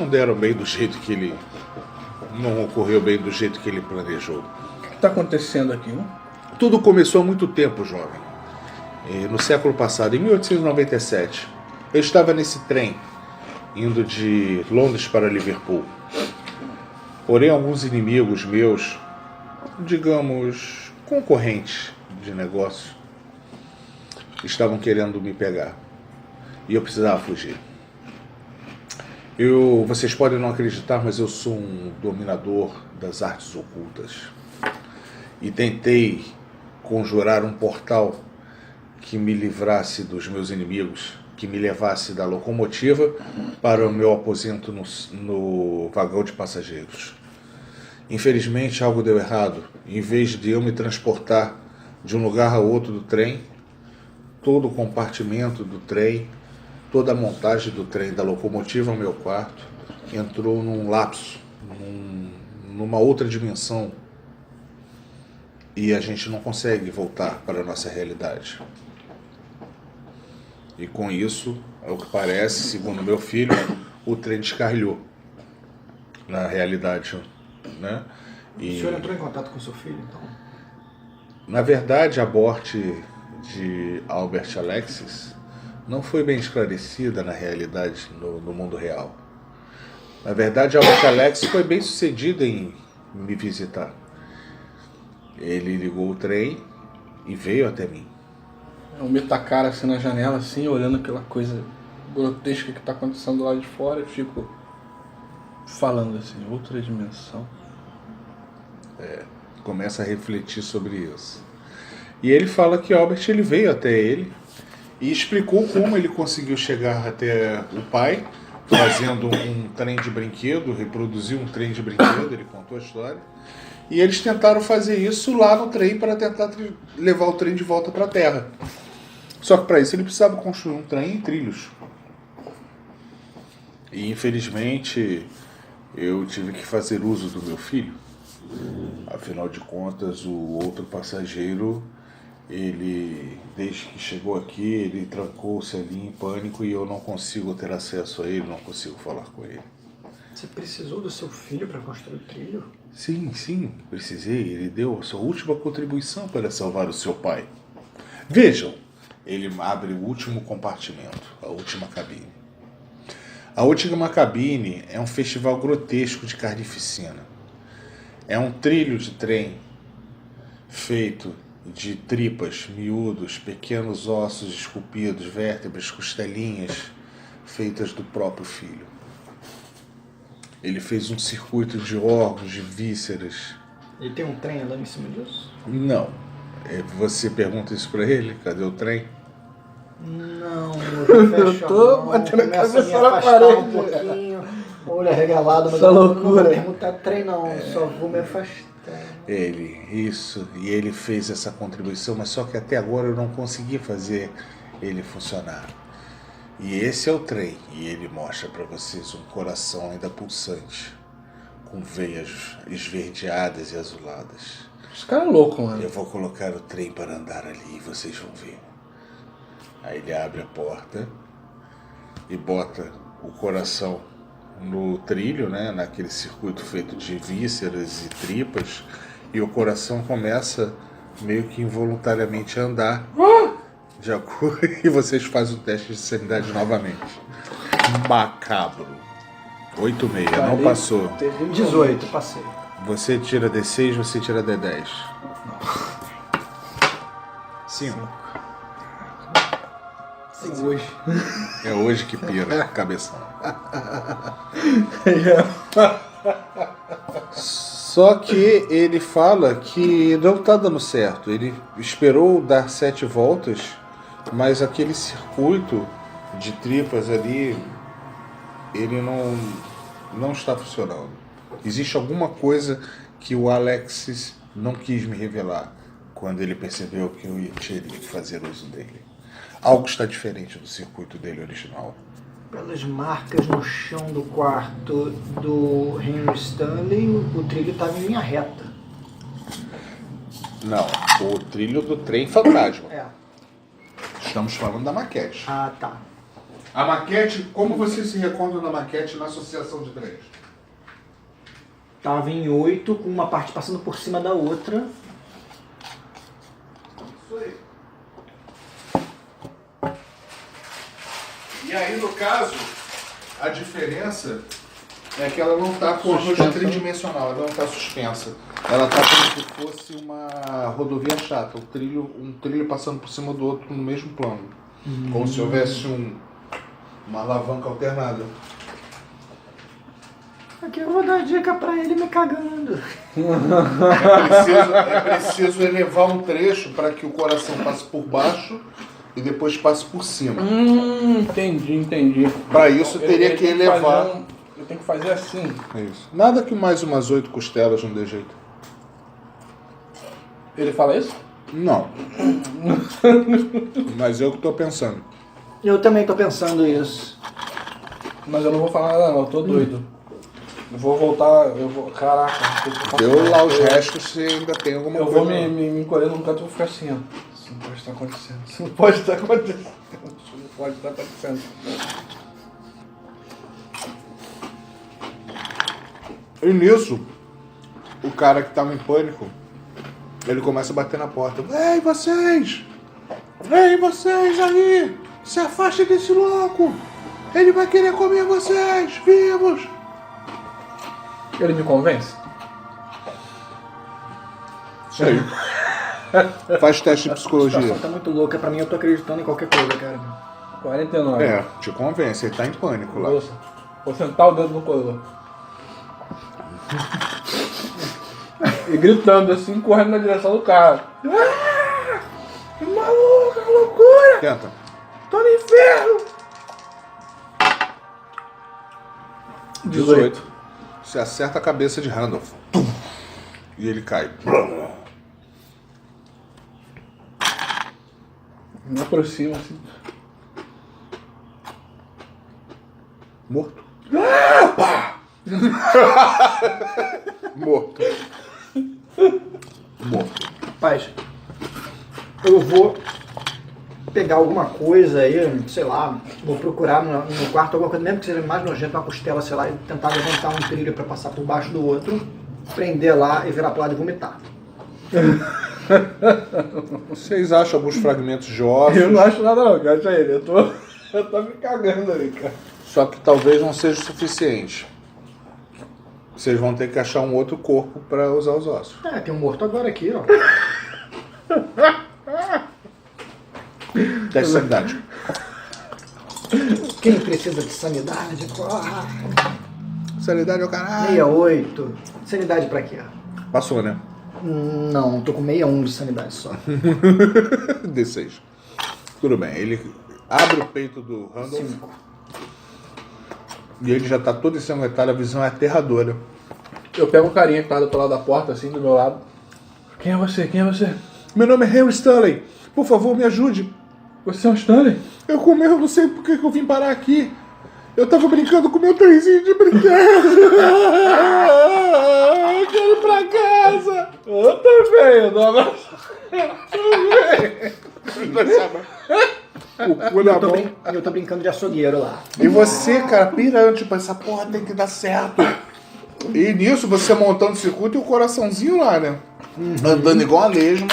deram bem do jeito que ele... Não ocorreu bem do jeito que ele planejou. O que está acontecendo aqui? Tudo começou há muito tempo, jovem. No século passado, em 1897, eu estava nesse trem, indo de Londres para Liverpool. Porém, alguns inimigos meus, digamos, concorrentes de negócio, estavam querendo me pegar. E eu precisava fugir. Vocês podem não acreditar, mas eu sou um dominador das artes ocultas. E tentei conjurar um portal que me livrasse dos meus inimigos, que me levasse da locomotiva para o meu aposento no vagão de passageiros. Infelizmente, algo deu errado. Em vez de eu me transportar de um lugar a outro do trem, todo o compartimento do trem, toda a montagem do trem, da locomotiva ao meu quarto, entrou num lapso, numa outra dimensão. E a gente não consegue voltar para a nossa realidade. E com isso, ao que parece, segundo meu filho, o trem descarrilhou na realidade, né? O senhor entrou em contato com seu filho, então? Na verdade, a morte de Albert Alexis não foi bem esclarecida na realidade, no mundo real. Na verdade, Albert Alex foi bem sucedido em me visitar. Ele ligou o trem e veio até mim. Eu meto a cara assim na janela, assim, olhando aquela coisa grotesca que tá acontecendo lá de fora, e fico falando assim, outra dimensão. Começa a refletir sobre isso. E ele fala que Albert ele veio até ele e explicou como ele conseguiu chegar até o pai, fazendo um trem de brinquedo, reproduziu um trem de brinquedo, ele contou a história. E eles tentaram fazer isso lá no trem para tentar levar o trem de volta para a Terra. Só que para isso ele precisava construir um trem em trilhos. E infelizmente eu tive que fazer uso do meu filho. Afinal de contas, o outro passageiro, ele, desde que chegou aqui, ele trancou-se ali em pânico e eu não consigo ter acesso a ele, não consigo falar com ele. Você precisou do seu filho para construir o trilho? Sim, precisei. Ele deu a sua última contribuição para salvar o seu pai. Vejam, ele abre o último compartimento, a última cabine. A última cabine é um festival grotesco de carnificina. É um trilho de trem feito de tripas, miúdos, pequenos ossos esculpidos, vértebras, costelinhas feitas do próprio filho. Ele fez um circuito de órgãos, de vísceras. Ele tem um trem andando em cima disso? Não. Você pergunta isso pra ele? Cadê o trem? Não, eu tô batendo a cabeça na parede. Um pouquinho, olho arregalado, mas Essa eu não loucura. vou perguntar trem não, só vou me afastar. E ele fez essa contribuição, mas só que até agora eu não consegui fazer ele funcionar. E esse é o trem, e ele mostra para vocês um coração ainda pulsante, com veias esverdeadas e azuladas. Esse cara é louco, mano. Eu vou colocar o trem para andar ali e vocês vão ver. Aí ele abre a porta e bota o coração no trilho, né, naquele circuito feito de vísceras e tripas, e o coração começa meio que involuntariamente a andar de acordo, e vocês fazem o teste de sanidade novamente. Macabro. 8,5, não passou. 18, passei. Você tira D6, você tira D10. 5. Hoje. É hoje que pira, cabeção. Só que ele fala que não está dando certo. Ele esperou dar 7 voltas, mas aquele circuito de tripas ali, ele não está funcionando. Existe alguma coisa que o Alexis não quis me revelar quando ele percebeu que eu teria que fazer uso dele. Algo está diferente do circuito dele original. Pelas marcas no chão do quarto do Henry Stanley, o trilho estava em linha reta. Não, o trilho do trem fantasma. É. Estamos falando da maquete. Ah, tá. A maquete, como você se reconta na maquete na associação de trens? Tava em 8, com uma parte passando por cima da outra. Isso aí. E aí, no caso, a diferença é que ela não está com arranjo tridimensional, ela não está suspensa. Ela está como se fosse uma rodovia chata, um trilho passando por cima do outro no mesmo plano. Como se houvesse uma alavanca alternada. Aqui eu vou dar dica pra ele me cagando. É preciso elevar um trecho para que o coração passe por baixo e depois passe por cima. Entendi. Para isso teria que elevar. Eu tenho que fazer assim. É isso. Nada que mais umas 8 costelas não dê jeito. Ele fala isso? Não. Mas eu que tô pensando. Eu também tô pensando isso. Mas eu não vou falar nada não, eu tô doido. Eu vou voltar, caraca. Deu lá os restos se ainda tem alguma Eu coisa. vou me encolher num canto e vou ficar assim, ó. Isso não pode estar acontecendo. Isso não pode estar acontecendo. Isso não pode estar acontecendo. E nisso, o cara que tava em pânico, ele começa a bater na porta. Ei, vocês! Ei, vocês aí! Se afaste desse louco! Ele vai querer comer vocês, vivos! Ele me convence? Isso aí. Faz teste de A psicologia. situação tá muito louca pra mim, eu tô acreditando em qualquer coisa, cara. 49. É, te convence, ele tá em pânico lá. Nossa, vou sentar o dedo no coroa. E gritando assim, correndo na direção do cara. Ah! Que maluco, que loucura! Tenta. Tô no inferno! 18. Você acerta a cabeça de Randolph. Tum! E ele cai. Me aproximo assim. Morto. Morto. Rapaz, eu vou pegar alguma coisa aí, sei lá, vou procurar no quarto alguma coisa, mesmo que seja mais nojento, uma costela, sei lá, e tentar levantar um trilho pra passar por baixo do outro, prender lá e virar pro lado e vomitar. Vocês acham alguns fragmentos de ossos? Eu não acho nada não, cara. Ele. Eu tô me cagando ali, cara. Só que talvez não seja o suficiente. Vocês vão ter que achar um outro corpo para usar os ossos. É, tem um morto agora aqui, ó. Teste de sanidade. Quem precisa de sanidade? Porra. Sanidade é o caralho. 68. Sanidade pra quê? Passou, né? Não, tô com 61 de sanidade só. D6. Tudo bem. Ele abre o peito do Randolph. 5. E ele já tá todo ensanguentado, a visão é aterradora. Eu pego o carinha que tá do lado da porta, assim, do meu lado. Quem é você? Quem é você? Meu nome é Henry Stanley. Por favor, me ajude. Você é um Stanley? Eu não sei por que eu vim parar aqui. Eu tava brincando com meu trenzinho de brinquedo. Eu quero ir pra casa. Eu também, eu dou uma O cu na mão. Eu tô brincando de açougueiro lá. E você, cara, pirando, tipo, essa porra tem que dar certo. E nisso, você montando o circuito e o coraçãozinho lá, né? Andando igual a lesma,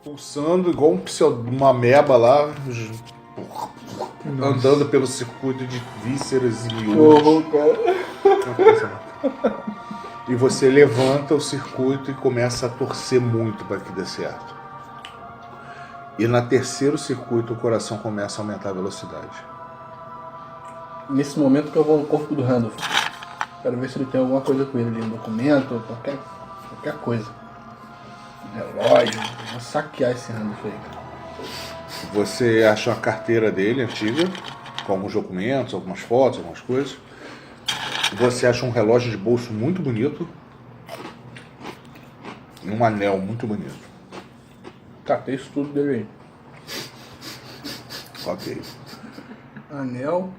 pulsando igual uma ameba lá, andando pelo circuito de vísceras e miúdos. E você levanta o circuito e começa a torcer muito para que dê certo. E na terceiro circuito o coração começa a aumentar a velocidade. Nesse momento que eu vou no corpo do Randolph. Quero ver se ele tem alguma coisa com ele ali, um documento, qualquer coisa. Um relógio. Vou saquear esse Randolph aí. Você acha a carteira dele antiga, com alguns documentos, algumas fotos, algumas coisas. Você acha um relógio de bolso muito bonito. E um anel muito bonito. Catei isso tudo dele aí. Ok. Anel.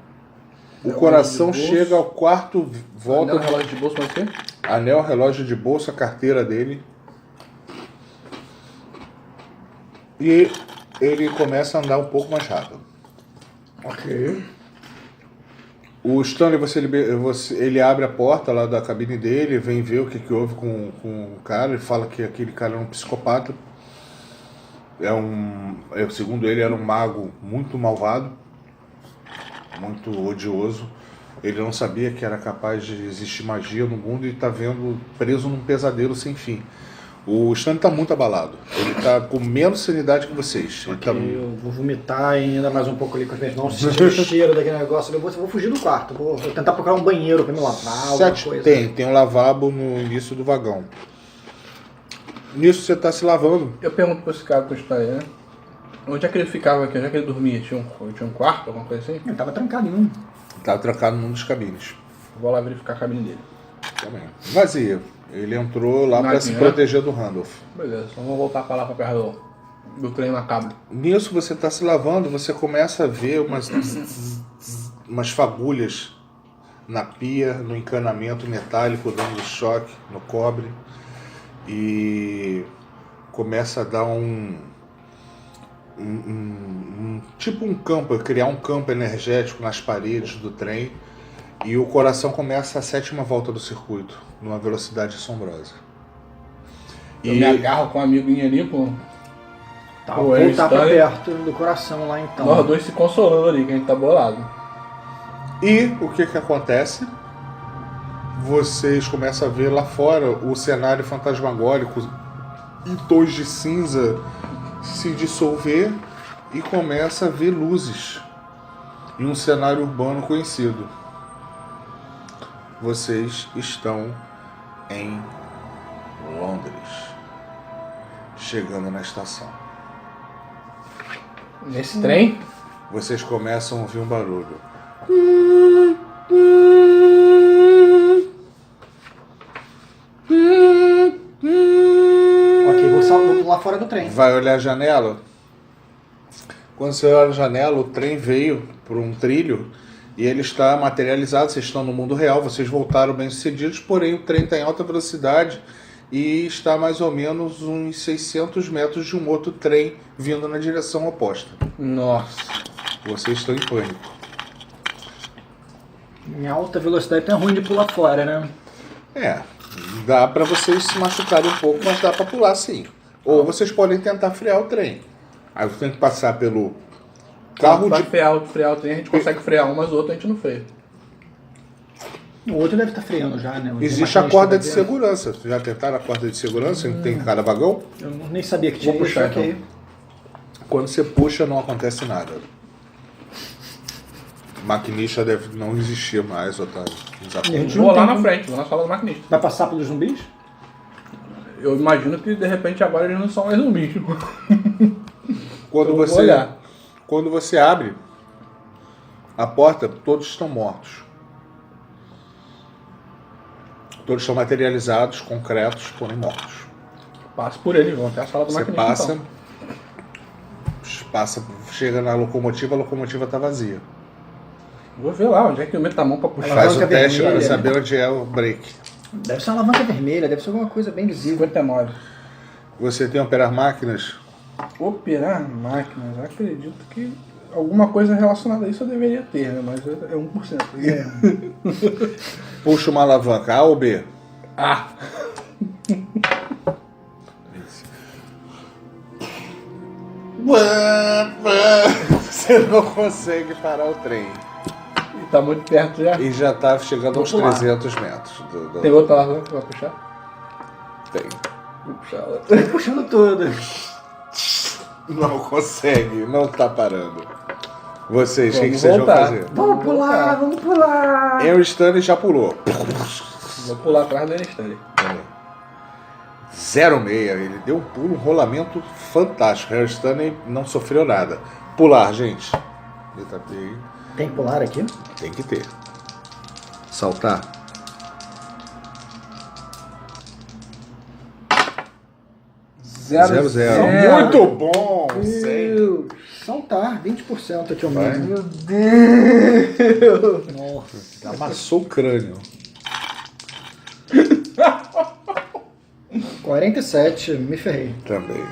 O coração chega ao quarto, volta. Anel, relógio de bolso, pode ser? Anel, relógio de bolsa, carteira dele. E ele começa a andar um pouco mais rápido. Ok. O Stanley, ele abre a porta lá da cabine dele, vem ver o que houve com o cara. Ele fala que aquele cara é um psicopata. Segundo ele, era um mago muito malvado, muito odioso. Ele não sabia que era capaz de existir magia no mundo e está preso num pesadelo sem fim. O Stanley está muito abalado. Ele está com menos sanidade que vocês. Eu vou vomitar ainda mais um pouco ali com as minhas mãos, sentir o cheiro daquele negócio. Eu vou fugir do quarto, vou tentar procurar um banheiro para me lavar, alguma coisa. Tem um lavabo no início do vagão. Nisso você está se lavando. Eu pergunto pra esse cara que está aí, né? Onde é que ele ficava aqui? Onde é que ele dormia? Tinha um quarto, alguma coisa assim? Ele tava trancado em um. Estava trancado num dos cabines. Vou lá verificar a cabine dele. Também. Vazia. Ele entrou lá para se proteger do Randolph. Beleza, então vamos voltar para lá para perto do trem macabro. Nisso você está se lavando, você começa a ver umas fagulhas na pia, no encanamento metálico, dando choque no cobre. E começa a dar tipo um campo, criar um campo energético nas paredes do trem. E o coração começa a 7ª volta do circuito, numa velocidade assombrosa. Eu me agarro com um amiguinho ali, pô. Tá, O vou voltar pra Stanley. perto do coração lá então. Nós dois se consolando ali, que a gente tá bolado. E o que acontece? Vocês começam a ver lá fora o cenário fantasmagórico em tons de cinza se dissolver e começa a ver luzes em um cenário urbano conhecido. Vocês estão em Londres, chegando na estação. Nesse trem? Vocês começam a ouvir um barulho. Ok, vou lá fora do trem. Vai olhar a janela? Quando você olha a janela, o trem veio por um trilho e ele está materializado. Vocês estão no mundo real, vocês voltaram bem sucedidos, porém o trem está em alta velocidade e está a mais ou menos uns 600 metros de um outro trem vindo na direção oposta. Nossa. Vocês estão em pânico. Em alta velocidade tá ruim de pular fora, né? É, dá para vocês se machucarem um pouco, mas dá para pular sim. Ou vocês podem tentar frear o trem. Aí você tem que passar pelo carro Pra de... frear o trem, a gente consegue frear um, mas o outro a gente não freia. O outro deve estar freando já, né? Existe a corda de segurança. Vocês já tentaram a corda de segurança? Tem em cada vagão? Eu nem sabia que tinha Vou puxar, isso, ok. Quando você puxa, não acontece nada. Maquinista deve não existir mais, ou tá E a gente Vou não lá tem na como- frente, vou na sala do maquinista. Vai passar pelos zumbis? Eu imagino que de repente agora eles não são mais zumbis. Quando Eu vou você, olhar. quando você abre a porta, todos estão mortos. Todos estão materializados, concretos, porém mortos. Passo por eles, vão até a sala do Você maquinista. passa, Então. chega na locomotiva, a locomotiva está vazia. Vou ver lá onde é que eu meto a mão pra puxar. Faz o Alavanca teste para vermelha. saber onde é o break. Deve ser uma alavanca vermelha, deve ser alguma coisa bem visível. 59. Você tem operar máquinas? Operar máquinas, eu acredito que alguma coisa relacionada a isso eu deveria ter, né? Mas é 1%. Puxa uma alavanca, A ou B? Ah! Você não consegue parar o trem. E tá muito perto já. E já está chegando Vou aos pular. 300 metros. Tem outra lá que vai puxar? Tem. Vou puxar ela. Puxando tudo. Não consegue, não está parando. Vocês, o que Vamos vocês vão voltar. fazer? Vamos pular, vamos pular. Eu, Stanley já pulou. Vou pular atrás da Stanley. 06, ele deu um pulo, um rolamento fantástico. Harry Stanley não sofreu nada. Pular, gente. Letra P aí. Tem que pular aqui? Tem que ter. Saltar. Zero, 0. Muito bom! 100. Deus. Saltar, 20% aqui ao Vai. menos. Meu Deus! Nossa. Amassou o crânio. 47, me ferrei. Também.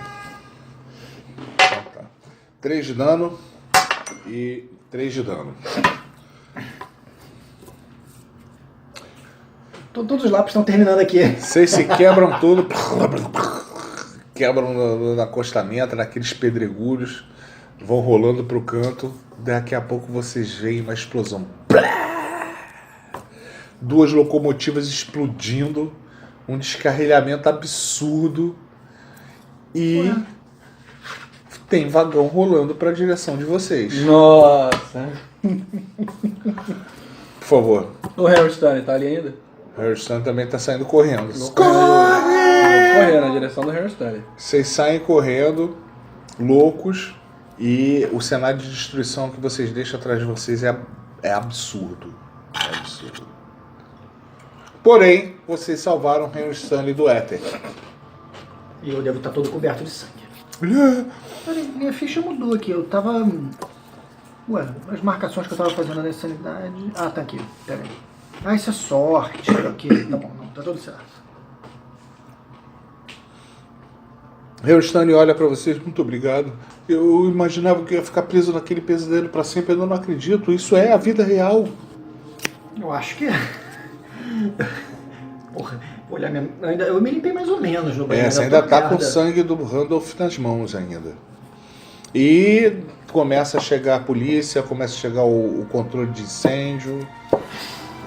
Então tá. 3 de dano e 3 de dano. Todos os lápis estão terminando aqui. Vocês se quebram tudo. Quebram no acostamento, naqueles pedregulhos. Vão rolando pro canto. Daqui a pouco vocês veem uma explosão. 2 locomotivas explodindo. Um descarrilhamento absurdo. E tem vagão rolando para a direção de vocês. Nossa! Por favor. O Harry Stanley tá ali ainda? Harrison também está saindo correndo. Vou correr na direção do Harry Stanley. Vocês saem correndo, loucos, e o cenário de destruição que vocês deixam atrás de vocês é absurdo. É absurdo. Porém, vocês salvaram Henry Stanley do éter. E eu devo estar todo coberto de sangue. Olha, minha ficha mudou aqui. Eu tava. Ué, as marcações que eu tava fazendo na insanidade. Ah, tá aqui. Pera aí. Ah, isso é sorte. Ok, tá bom, não, tá tudo certo. Henry Stanley olha pra vocês, muito obrigado. Eu imaginava que eu ia ficar preso naquele pesadelo pra sempre, eu não acredito. Isso é a vida real. Eu acho que é. Porra, olha, eu me limpei mais ou menos no banheiro. Você eu ainda tô tá com o merda. sangue do Randolph nas mãos ainda. E começa a chegar a polícia, começa a chegar o controle de incêndio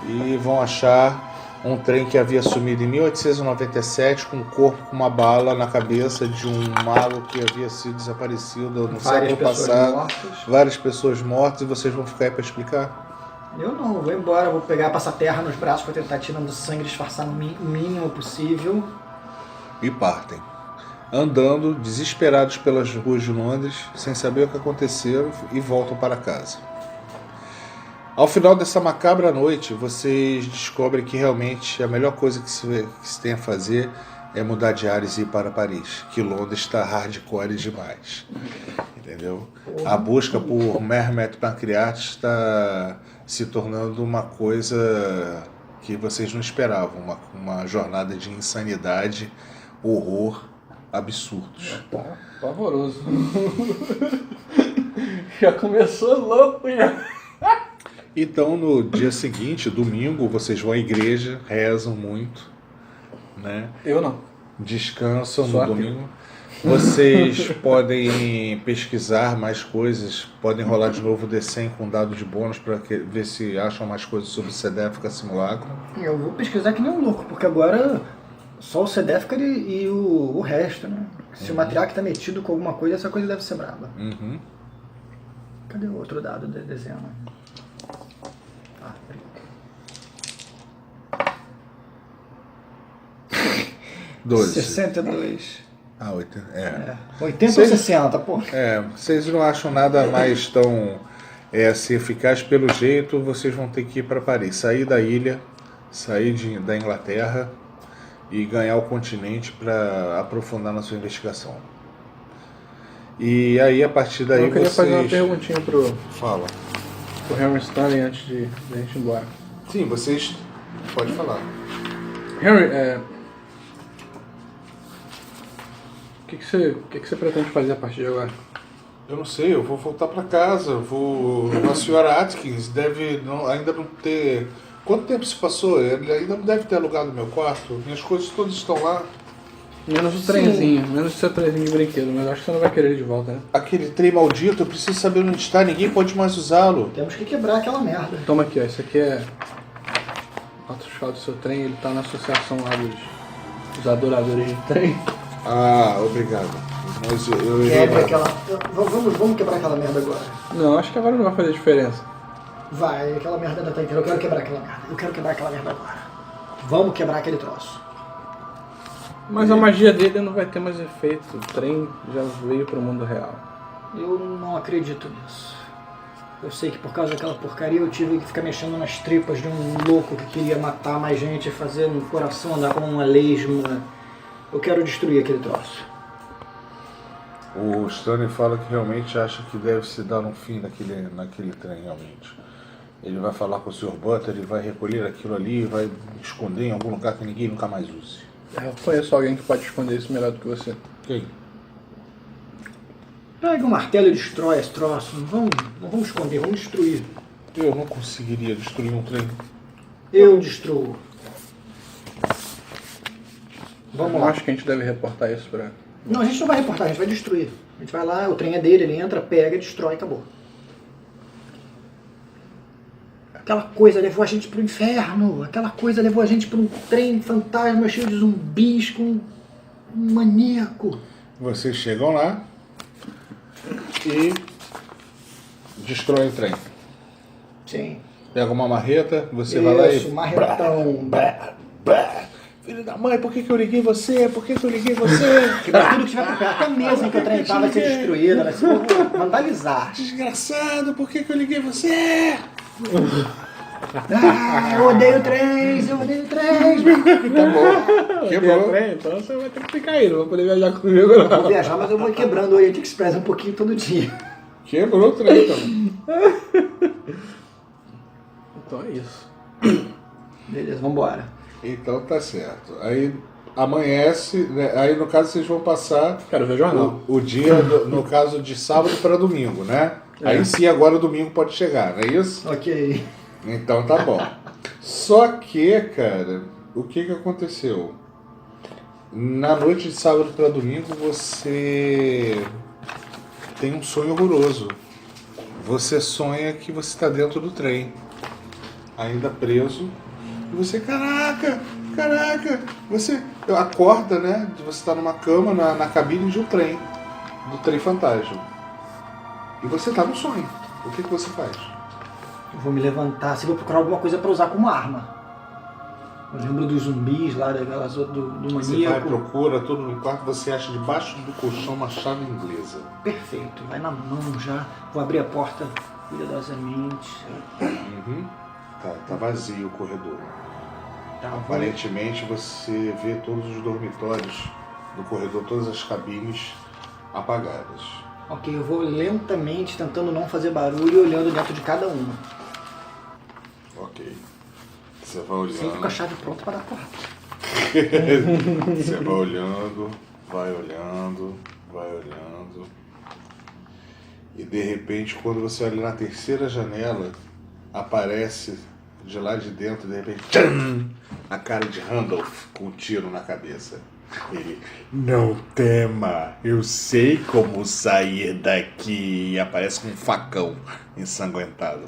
e vão achar um trem que havia sumido em 1897 com um corpo com uma bala na cabeça de um mago que havia sido desaparecido no século passado. Várias pessoas mortas, e vocês vão ficar aí para explicar? Eu não, vou embora, vou passar terra nos braços para tentar tirando sangue, disfarçar o mínimo possível. E partem, andando desesperados pelas ruas de Londres, sem saber o que aconteceu, e voltam para casa. Ao final dessa macabra noite, vocês descobrem que realmente a melhor coisa que se tem a fazer é mudar de ares e ir para Paris, que Londres está hardcore demais. Entendeu? A busca por Mehmet Pancreates está se tornando uma coisa que vocês não esperavam, uma jornada de insanidade, horror, absurdos. Tá pavoroso. Já começou louco, já. Então, no dia seguinte, domingo, vocês vão à igreja, rezam muito, né? Eu não. Descansam Só no domingo. Vocês podem pesquisar mais coisas, podem rolar de novo o D100 com dado de bônus para ver se acham mais coisas sobre o Sedefka Simulacro. Eu vou pesquisar que nem um louco, porque agora só o Sedefka e o resto, né? Se o Matriarca tá metido com alguma coisa, essa coisa deve ser braba. Uhum. Cadê o outro dado de dezena? Ah, peraí. 12. 62. Ah, 80. É. 80 ou 60, pô. Vocês não acham nada mais tão assim, eficaz. Pelo jeito, vocês vão ter que ir para Paris. Sair da ilha, sair da Inglaterra e ganhar o continente para aprofundar na sua investigação. E aí, a partir daí, eu queria fazer uma perguntinha pro Henry Stanley antes de a gente ir embora. Sim, vocês... Pode falar. Henry, o que você pretende fazer a partir de agora? Eu não sei, eu vou voltar para casa. A senhora Atkins ainda não ter... Quanto tempo se passou? Ele ainda não deve ter alugado meu quarto. Minhas coisas todas estão lá. Menos o trenzinho, menos o seu trenzinho de brinquedo, mas acho que você não vai querer ele de volta, né? Aquele trem maldito, eu preciso saber onde está, ninguém pode mais usá-lo. Temos que quebrar aquela merda. Toma aqui, ó, isso aqui é o patrocínio do seu trem, ele tá na associação lá dos adoradores de trem. Ah, obrigado. Mas eu Quebra aquela... Vamos quebrar aquela merda agora. Não, acho que agora não vai fazer diferença. Vai, aquela merda ainda tá inteira. Eu quero quebrar aquela merda. Eu quero quebrar aquela merda agora. Vamos quebrar aquele troço. Mas a magia dele não vai ter mais efeito. O trem já veio pro mundo real. Eu não acredito nisso. Eu sei que por causa daquela porcaria eu tive que ficar mexendo nas tripas de um louco que queria matar mais gente, fazer um coração andar como uma lesma. Eu quero destruir aquele troço. O Stanley fala que realmente acha que deve se dar um fim naquele trem, realmente. Ele vai falar com o Sr. Butter, ele vai recolher aquilo ali, vai esconder em algum lugar que ninguém nunca mais use. Eu conheço alguém que pode esconder isso melhor do que você. Quem? Pega um martelo e destrói esse troço. Não vamos esconder, vamos destruir. Eu não conseguiria destruir um trem. Eu destruo. Vamos Eu lá. acho que a gente deve reportar isso pra... Não, a gente não vai reportar, a gente vai destruir. A gente vai lá, o trem é dele, ele entra, pega, destrói e acabou. Aquela coisa levou a gente pro inferno. Aquela coisa levou a gente para um trem fantasma cheio de zumbis com um maníaco. Vocês chegam lá e destroem o trem. Sim. Pega uma marreta, você vai lá e... Isso, marretão. Filho da mãe, por que eu liguei você? Por que eu liguei você? Quebrar tudo que tiver por perto. Até a mesa em que o trem estava vai ser destruída, vai ser vandalizar. Desgraçado, por que eu liguei você? Ah, eu odeio trens, eu odeio trens. Tá bom, quebrou. Trem, então você vai ter que ficar aí, não vai poder viajar comigo não. Vou viajar, mas eu vou quebrando o Orient Express um pouquinho todo dia. Quebrou o trem, então. Então é isso. Beleza, vambora. Então tá certo. Aí amanhece, né? Aí no caso vocês vão passar Quero ver o jornal. o dia, no caso de sábado para domingo, né? Aí sim agora o domingo pode chegar, não é isso? Ok. Então tá bom. Só que, cara, o que aconteceu? Na noite de sábado para domingo você tem um sonho horroroso. Você sonha que você está dentro do trem, ainda preso, e você, caraca, você acorda, né? Você está numa cama na cabine de um trem, do trem fantasma. E você está no sonho. O que você faz? Eu vou me levantar, se vou procurar alguma coisa para usar como arma. Eu lembro dos zumbis lá, daquelas do maníaco. Você vai, procura tudo no quarto, você acha debaixo do colchão uma chave inglesa. Perfeito, vai na mão já. Vou abrir a porta cuidadosamente. Uhum. Tá vazio o corredor. Tá, Aparentemente você vê todos os dormitórios do corredor, todas as cabines apagadas. Ok, eu vou lentamente, tentando não fazer barulho, e olhando dentro de cada uma. Ok. Você vai olhando. Sempre com a chave pronta para dar porta. Você vai olhando, vai olhando, vai olhando. E de repente, quando você olha na terceira janela, aparece de lá de dentro, de repente, tchan, a cara de Randolph com um tiro na cabeça. Ele, não tema, eu sei como sair daqui. E aparece com um facão ensanguentado.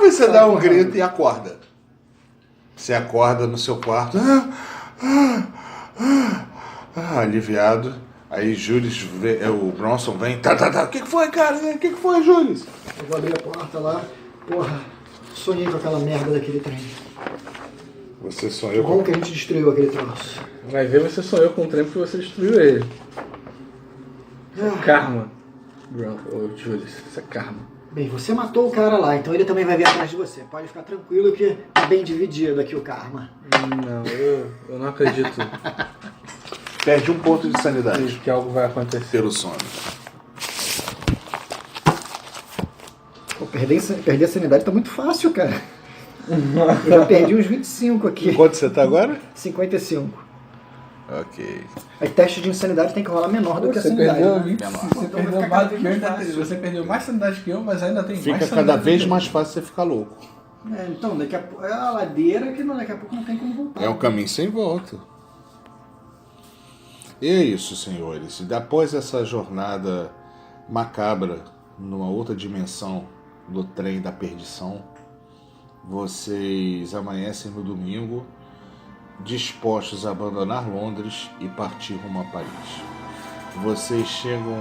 Você dá um grito e acorda. Você acorda no seu quarto, aliviado. Aí Julius vê, o Bronson vem, O que foi, cara? O que foi, Julius? Eu vou abrir a porta lá. Porra, sonhei com aquela merda daquele trem. Você sonhou Como que a gente destruiu aquele troço? Vai ver, você sonhou com o trem porque você destruiu ele. Karma. Julius, isso é karma. Bem, você matou o cara lá, então ele também vai vir atrás de você. Pode ficar tranquilo que tá bem dividido aqui o karma. Não, eu não acredito Perde um ponto de sanidade que algo vai acontecer. pelo sono. Pô, perder a sanidade tá muito fácil, cara. Eu já perdi uns 25 aqui. Quanto você tá agora? 55. Ok. Aí teste de insanidade tem que rolar menor do que a Você sanidade. perdeu Né? 20, Então você vai perdeu ficar mais cada do que eu vez ainda mais tenho. fácil. Você perdeu mais sanidade que eu, mas ainda tem Fica mais cada sanidade vez que eu. mais fácil você ficar louco. Então, daqui a pouco é a ladeira que daqui a pouco não tem como voltar. É um caminho sem volta. E é isso, senhores. Após essa jornada macabra numa outra dimensão do trem da perdição, vocês amanhecem no domingo dispostos a abandonar Londres e partir rumo a Paris. Vocês chegam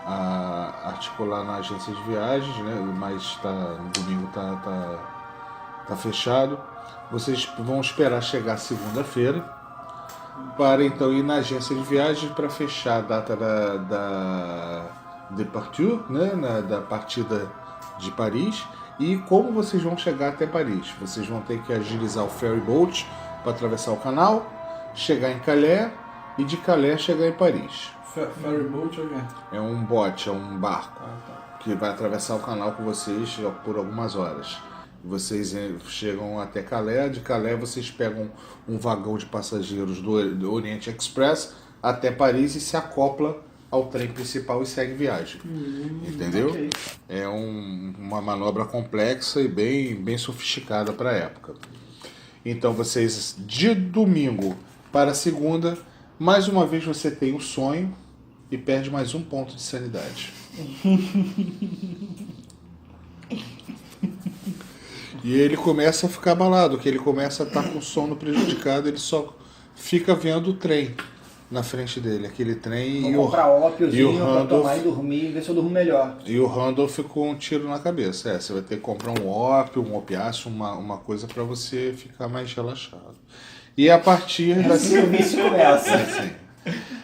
a articular na agência de viagens, né? Mas no domingo tá fechado. Vocês vão esperar chegar segunda-feira para então ir na agência de viagens para fechar a data da departure, né? Da partida de Paris. E como vocês vão chegar até Paris? Vocês vão ter que agilizar o ferry boat para atravessar o canal, chegar em Calais e de Calais chegar em Paris. Ferry boat ou quê? É um bote, é um barco que vai atravessar o canal com vocês por algumas horas. Vocês chegam até Calais, de Calais vocês pegam um vagão de passageiros do Oriente Express até Paris e se acopla ao trem principal e segue viagem. Entendeu? Ok. É uma manobra complexa e bem sofisticada para a época. Então vocês, de domingo para segunda, mais uma vez você tem um sonho e perde mais um ponto de sanidade. E ele começa a ficar abalado, que ele começa a estar com o sono prejudicado, ele só fica vendo o trem na frente dele, aquele trem. Vou comprar ópiozinho pra Randolph, tomar e dormir, ver se eu durmo melhor. e o Randolph com um tiro na cabeça. Você vai ter que comprar um ópio, um opiáceo, uma coisa para você ficar mais relaxado. E a partir da O vício começa.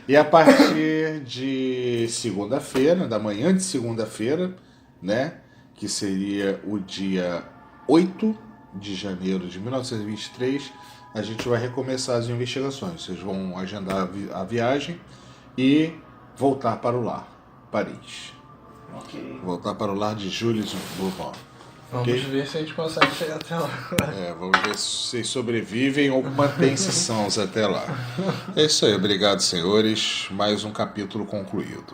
E a partir de segunda-feira, da manhã de segunda-feira, né, que seria o dia 8 de janeiro de 1923, a gente vai recomeçar as investigações. Vocês vão agendar a viagem e voltar para o lar, Paris. Ok. Voltar para o lar de Julius Bourbon. Vamos Ok? ver se a gente consegue chegar até lá. Vamos ver se vocês sobrevivem ou mantêm-se sãos até lá. É isso aí, obrigado, senhores. Mais um capítulo concluído.